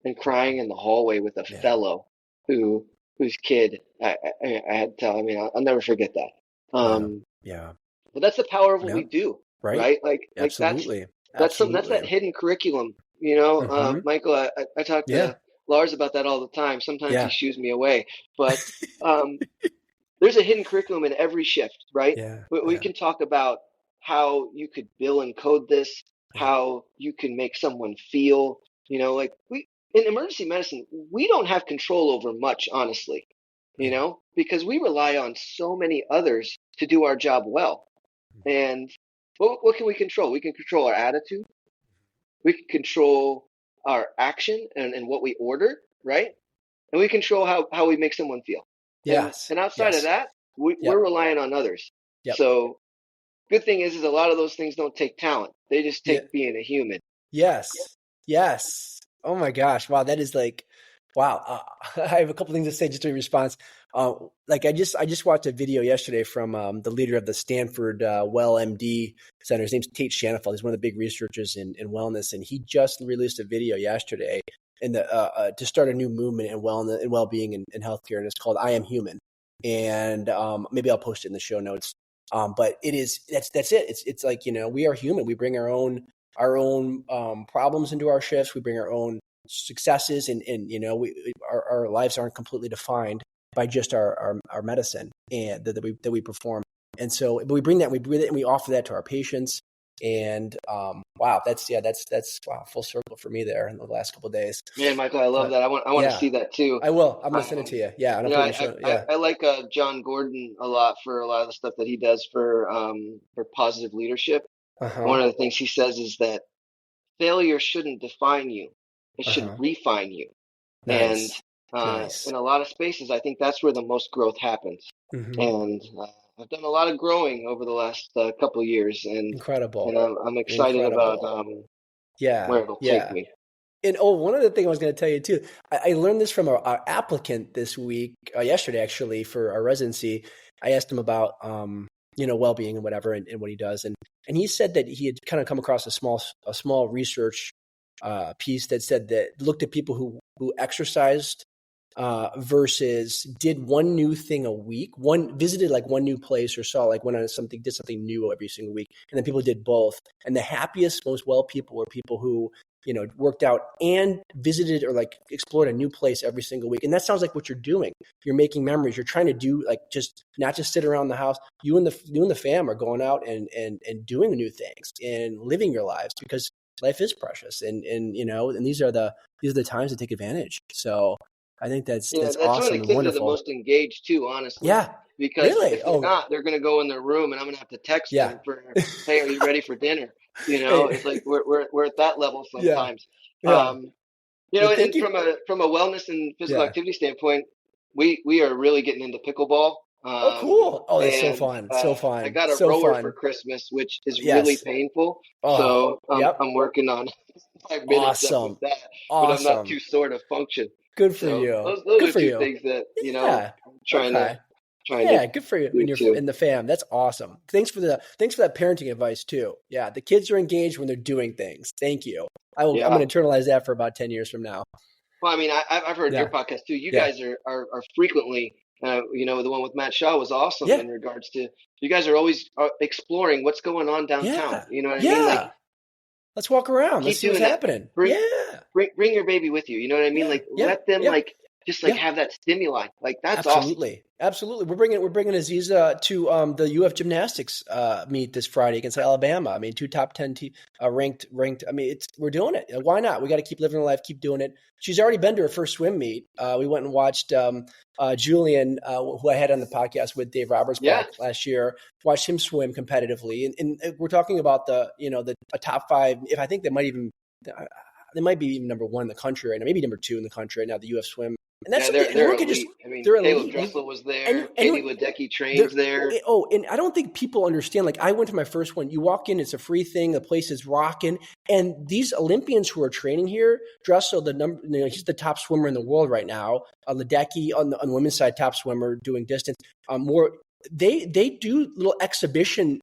and crying in the hallway with a
Yeah.
fellow who whose kid I had to tell. I mean, I'll never forget that.
Yeah.
Um,
Yeah.
but that's the power of what
Yeah.
we do,
Right.
right? Like
Absolutely.
that's
Absolutely.
that hidden curriculum.
Hmm.
Michael, I talk
Yeah.
to Lars about that all the time. Sometimes he
Yeah.
shoos me away, but um, there's a hidden curriculum in every shift, right?
Yeah.
We
Yeah.
can talk about how you could bill and code this,
Yeah.
how you can make someone feel, like we in emergency medicine, we don't have control over much, honestly,
Yeah.
because we rely on so many others to do our job well. And what can we control? We can control our attitude. We can control our action and what we order, right? And we control how we make someone feel. And
Yes.
and outside of
Yes.
that, we're
Yep.
relying on others.
Yep.
So good thing is a lot of those things don't take talent. They just
Yeah.
take being a human.
Yes. Yes. Oh my gosh. Wow. That is like, wow. I have a couple things to say just in response. Like I just watched a video yesterday from the leader of the Stanford Well MD Center. His name's Tate Shanafelt. He's one of the big researchers in wellness, and he just released a video yesterday to start a new movement in wellness and well-being in healthcare, and it's called "I Am Human." And maybe I'll post it in the show notes. But that's it. It's like we are human. We bring our own problems into our shifts. We bring our own successes, and our lives aren't completely defined by just our medicine and that we perform. And so, but we bring that, we breathe it, and we offer that to our patients. And wow, that's wow, full circle for me there in the last couple of days.
Man, Michael, I love
But
that. I want to
yeah,
see that too.
I will. I'm gonna send it
Um,
to you. Yeah, and I'll put it in the
I,
show.
I,
Yeah.
I like John Gordon a lot for a lot of the stuff that he does for positive leadership.
Uh
One
huh.
of the things he says is that failure shouldn't define you; it
Uh
should
huh.
refine you. And
Nice. Nice.
in a lot of spaces, I think that's where the most growth happens.
Hmm.
And I've done a lot of growing over the last couple of years, and
Incredible.
I'm excited about
Incredible.
where
Yeah.
it'll take
Yeah.
me.
And one other thing I was going to tell you too, I learned this from our applicant this week, yesterday actually, for our residency. I asked him about well-being and whatever, and what he does, and he said that he had kind of come across a small research piece that said that looked at people who exercised versus did one new thing a week, one visited like one new place or saw like went on something, did something new every single week, and then people did both. And the happiest, most well people were people who worked out and visited or like explored a new place every single week. And that sounds like what you're doing. You're making memories. You're trying to do like just not just sit around the house. You and the fam are going out and doing new things and living your lives because life is precious, and and these are the times to take advantage. So I think that's
That's when the
awesome and
kids are the
wonderful.
most engaged too, honestly.
Yeah,
Because
really.
if they're
Oh,
not, they're going to go in their room, and I'm going to have to text
yeah.
them for, "Hey, are you ready for dinner?"
Hey,
It's like we're at that level
yeah,
sometimes.
yeah. Well, thank
And
you.
from a wellness and physical
Yeah.
activity standpoint, we are really getting into pickleball.
Oh, cool. Oh, that's so
And
fun. So
I
fun.
got a
So
rower for
fun.
Christmas, which is really
Yes.
painful.
Oh,
So
yep.
I'm working on 5 minutes up with
Awesome.
that, but I'm not
Awesome.
too sore to function.
Good for
So
you.
those
Good
are
for
two
you.
things that
Yeah.
I'm trying to
Okay.
trying to
Yeah, good for you
do
and your
too.
in the fam. That's awesome. Thanks for that parenting advice too. Yeah, the kids are engaged when they're doing things. Thank you. I'm
Yeah.
going to internalize that for about 10 years from now.
Well, I mean, I've heard your
Yeah.
podcast too. You
Yeah.
guys are frequently, the one with Matt Shaw was awesome
Yeah.
in regards to you guys are always exploring what's going on downtown.
Yeah.
You know what I mean? Like,
Yeah. Let's walk around. Let's
keep
see what's
doing that.
happening.
Bring
Yeah.
bring your baby with you. You know what I mean?
Yeah.
Like,
Yeah.
let them
Yeah.
like just like
Yeah.
have that stimuli. Like, that's awesome.
Absolutely, absolutely. We're bringing Aziza to the UF gymnastics meet this Friday against Alabama. I mean, two top 10 ranked. I mean, we're doing it. Why not? We got to keep living the life, keep doing it. She's already been to her first swim meet. We went and watched Julian, who I had on the podcast with Dave Roberts
Yeah.
last year. Watched him swim competitively, and we're talking about the a top five. If I think they might be even number one in the country right now, maybe number two in the country right now. The UF swim. And that's
Yeah,
something. And
they're
look at just
elite. I mean,
they're
Caleb
elite.
Dressel was
And
there. Katie Ledecky
there,
trains there.
and I don't think people understand. Like, I went to my first one. You walk in, it's a free thing. The place is rocking, and these Olympians who are training here, Dressel, he's the top swimmer in the world right now. Ledecky on the women's side, top swimmer doing distance. They do little exhibition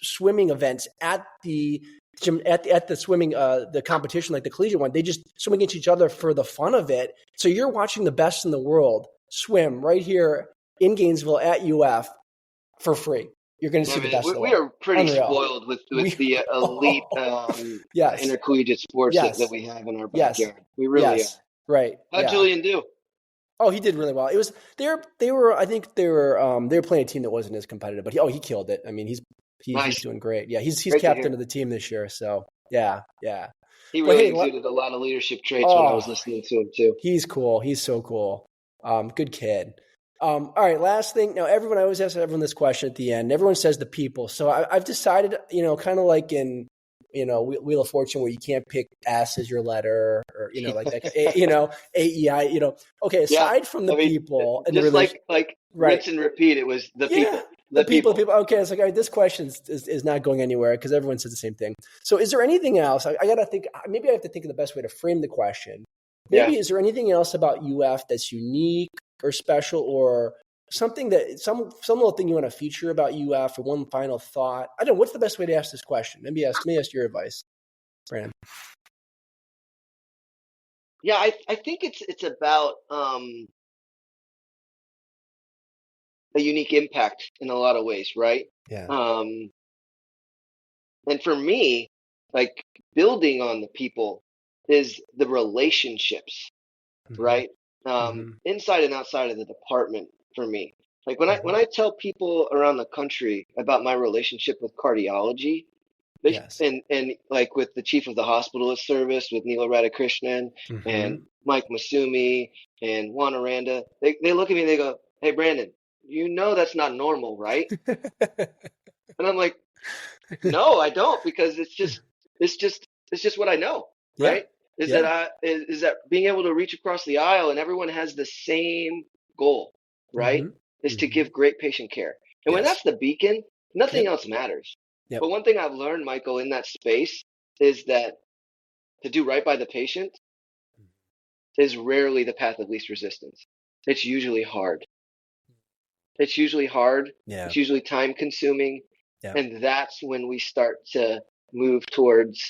swimming events at the at the swimming the competition, like the collegiate one. They just swim against each other for the fun of it. So you're watching the best in the world swim right here in Gainesville at UF for free. You're going to see the best of the
we
world.
are pretty
Unreal.
spoiled with the elite
Yes.
intercollegiate sports
Yes.
that we have in our
Yes.
backyard. We really
Yes. Right.
are. How'd
Yeah.
Julian do?
Oh, he did really well. It was they were I think they were playing a team that wasn't as competitive, but he killed it. I mean, he's
Nice.
doing great. Yeah, he's
Great to
captain
hear.
of the team this year. So yeah.
He
But
really
hey,
exuded a lot of leadership traits when I was listening to him too.
he's cool. He's so cool. Good kid. All right, last thing. Now, everyone, I always ask everyone this question at the end. Everyone says the people. So I've decided, kind of like in, Wheel of Fortune, where you can't pick S as your letter, or like that, AEI. Okay, aside from the people and the
just
relation,
like
right?
rinse and repeat. It was the
Yeah.
people.
The people. Okay, it's like, all right, this question is not going anywhere because everyone says the same thing. So is there anything else? I got to think, maybe I have to think of the best way to frame the question. Maybe is there anything else about UF that's unique or special, or something that some little thing you want to feature about UF, or one final thought? I don't know. What's the best way to ask this question? Maybe ask your advice, Brandon.
Yeah, I think it's about a unique impact in a lot of ways, right?
Yeah.
And for me, like, building on the people is the relationships,
Mm-hmm.
right? Inside and outside of the department for me. Like, when I tell people around the country about my relationship with cardiology,
Yes.
and like with the chief of the hospitalist service, with Neela Radhakrishnan and Mike Masumi and Juan Aranda, they look at me and they go, "Hey, Brandon, that's not normal, right?" And I'm like, "No, I don't, because it's just what I know, right? Is that being able to reach across the aisle and everyone has the same goal, right? Is to give great patient care. And when that's the beacon, nothing else matters. But one thing I've learned, Michael, in that space is that to do right by the patient is rarely the path of least resistance. It's usually hard. It's usually time consuming. Yeah. And that's when we start to move towards,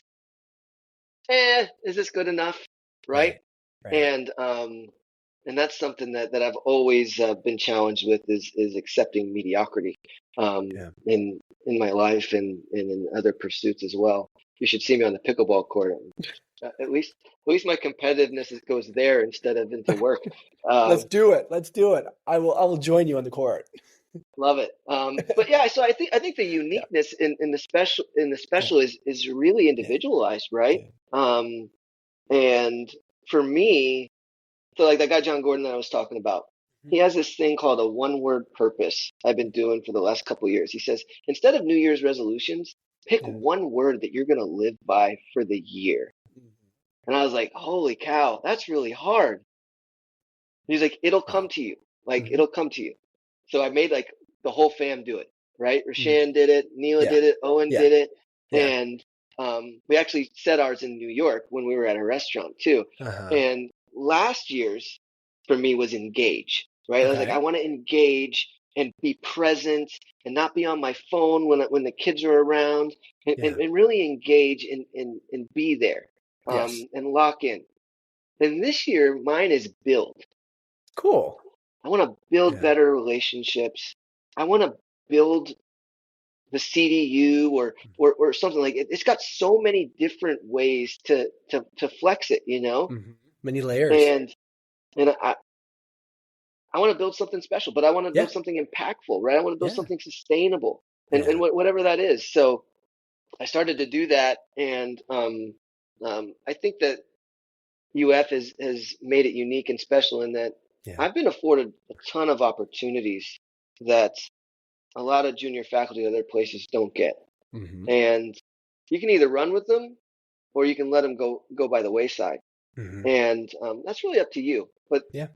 is this good enough? Right. And that's something that I've always been challenged with, is accepting mediocrity in my life and in other pursuits as well. You should see me on the pickleball court. At least my competitiveness goes there instead of into work.
Let's do it. I will join you on the court.
Love it. But yeah, so I think the
Yeah.
uniqueness in the special
Yeah.
is really
Yeah.
individualized, right?
Yeah.
And for me, so like that guy John Gordon that I was talking about, he
Mhm.
has this thing called a one-word purpose I've been doing for the last couple of years. He says, instead of New Year's resolutions, pick
Yeah.
one word that you're going to live by for the year.
Mhm.
And I was like, holy cow, that's really hard. He's like, it'll come
Wow.
to you. Like,
Hmm.
it'll come to you. So I made like the whole fam do it, right?
Hmm.
Rashan did it, Neela
Yeah.
did it, Owen
Yeah.
did it.
Yeah.
And we actually said ours in New York when we were at a restaurant too.
Uh-huh.
And last year's for me was engage, right? I was like, I
Okay.
want to engage and be present and not be on my phone when the kids are around and, and,
Yeah.
and really engage and be there
Yes.
and lock in. And this year, mine is build.
Cool.
I want to build
Yeah.
better relationships. I want to build the CDU or something like it. It's got so many different ways to flex it,
Hmm. Many layers.
and and I want to build something special, but I want to build
Yeah.
something impactful, right? I want to build
Yeah.
something sustainable, and
Yeah.
whatever that is. So I started to do that, and I think that UF has made it unique and special in that
Yeah.
I've been afforded a ton of opportunities that a lot of junior faculty at other places don't get.
Hmm.
And you can either run with them or you can let them go by the wayside.
Hmm.
And that's really up to you. But
Yeah.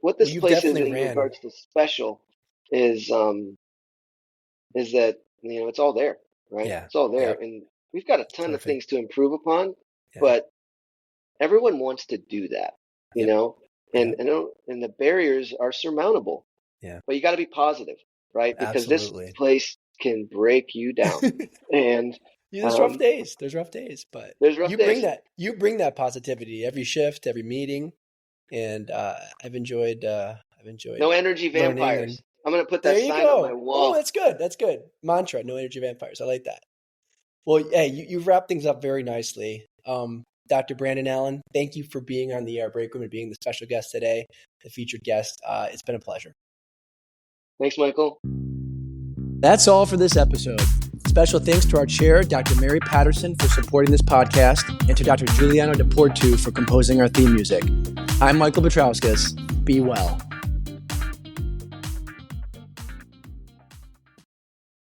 what
Well,
this
you've
place is
definitely
in
ran.
regards to special is is that it's all there, right?
Yeah.
It's all there,
Yep.
and we've got a ton of
Terrific.
things to improve upon,
Yeah.
but everyone wants to do that, you
Yep.
know, and
Yep.
and the barriers are surmountable,
Yeah.
but you got to be positive, right? Because this
Absolutely.
place can break you down, and
Yeah, there's rough
um,
days. There's rough days, but
there's rough
you bring
days.
that. You bring that positivity every shift, every meeting, and I've enjoyed. I've
No
enjoyed
energy
learning, and
vampires. I'm gonna put
there
that
you
sign on my
go. Oh,
wall.
that's good. That's good. Mantra: No energy vampires. I like that. Well, hey, you've wrapped things up very nicely. Dr. Brandon Allen, thank you for being on the break room and being the special guest today, the featured guest. It's been a pleasure.
Thanks, Michael.
That's all for this episode. Special thanks to our chair, Dr. Mary Patterson, for supporting this podcast, and to Dr. Giuliano Deportu for composing our theme music. I'm Michael Petrauskas. Be well.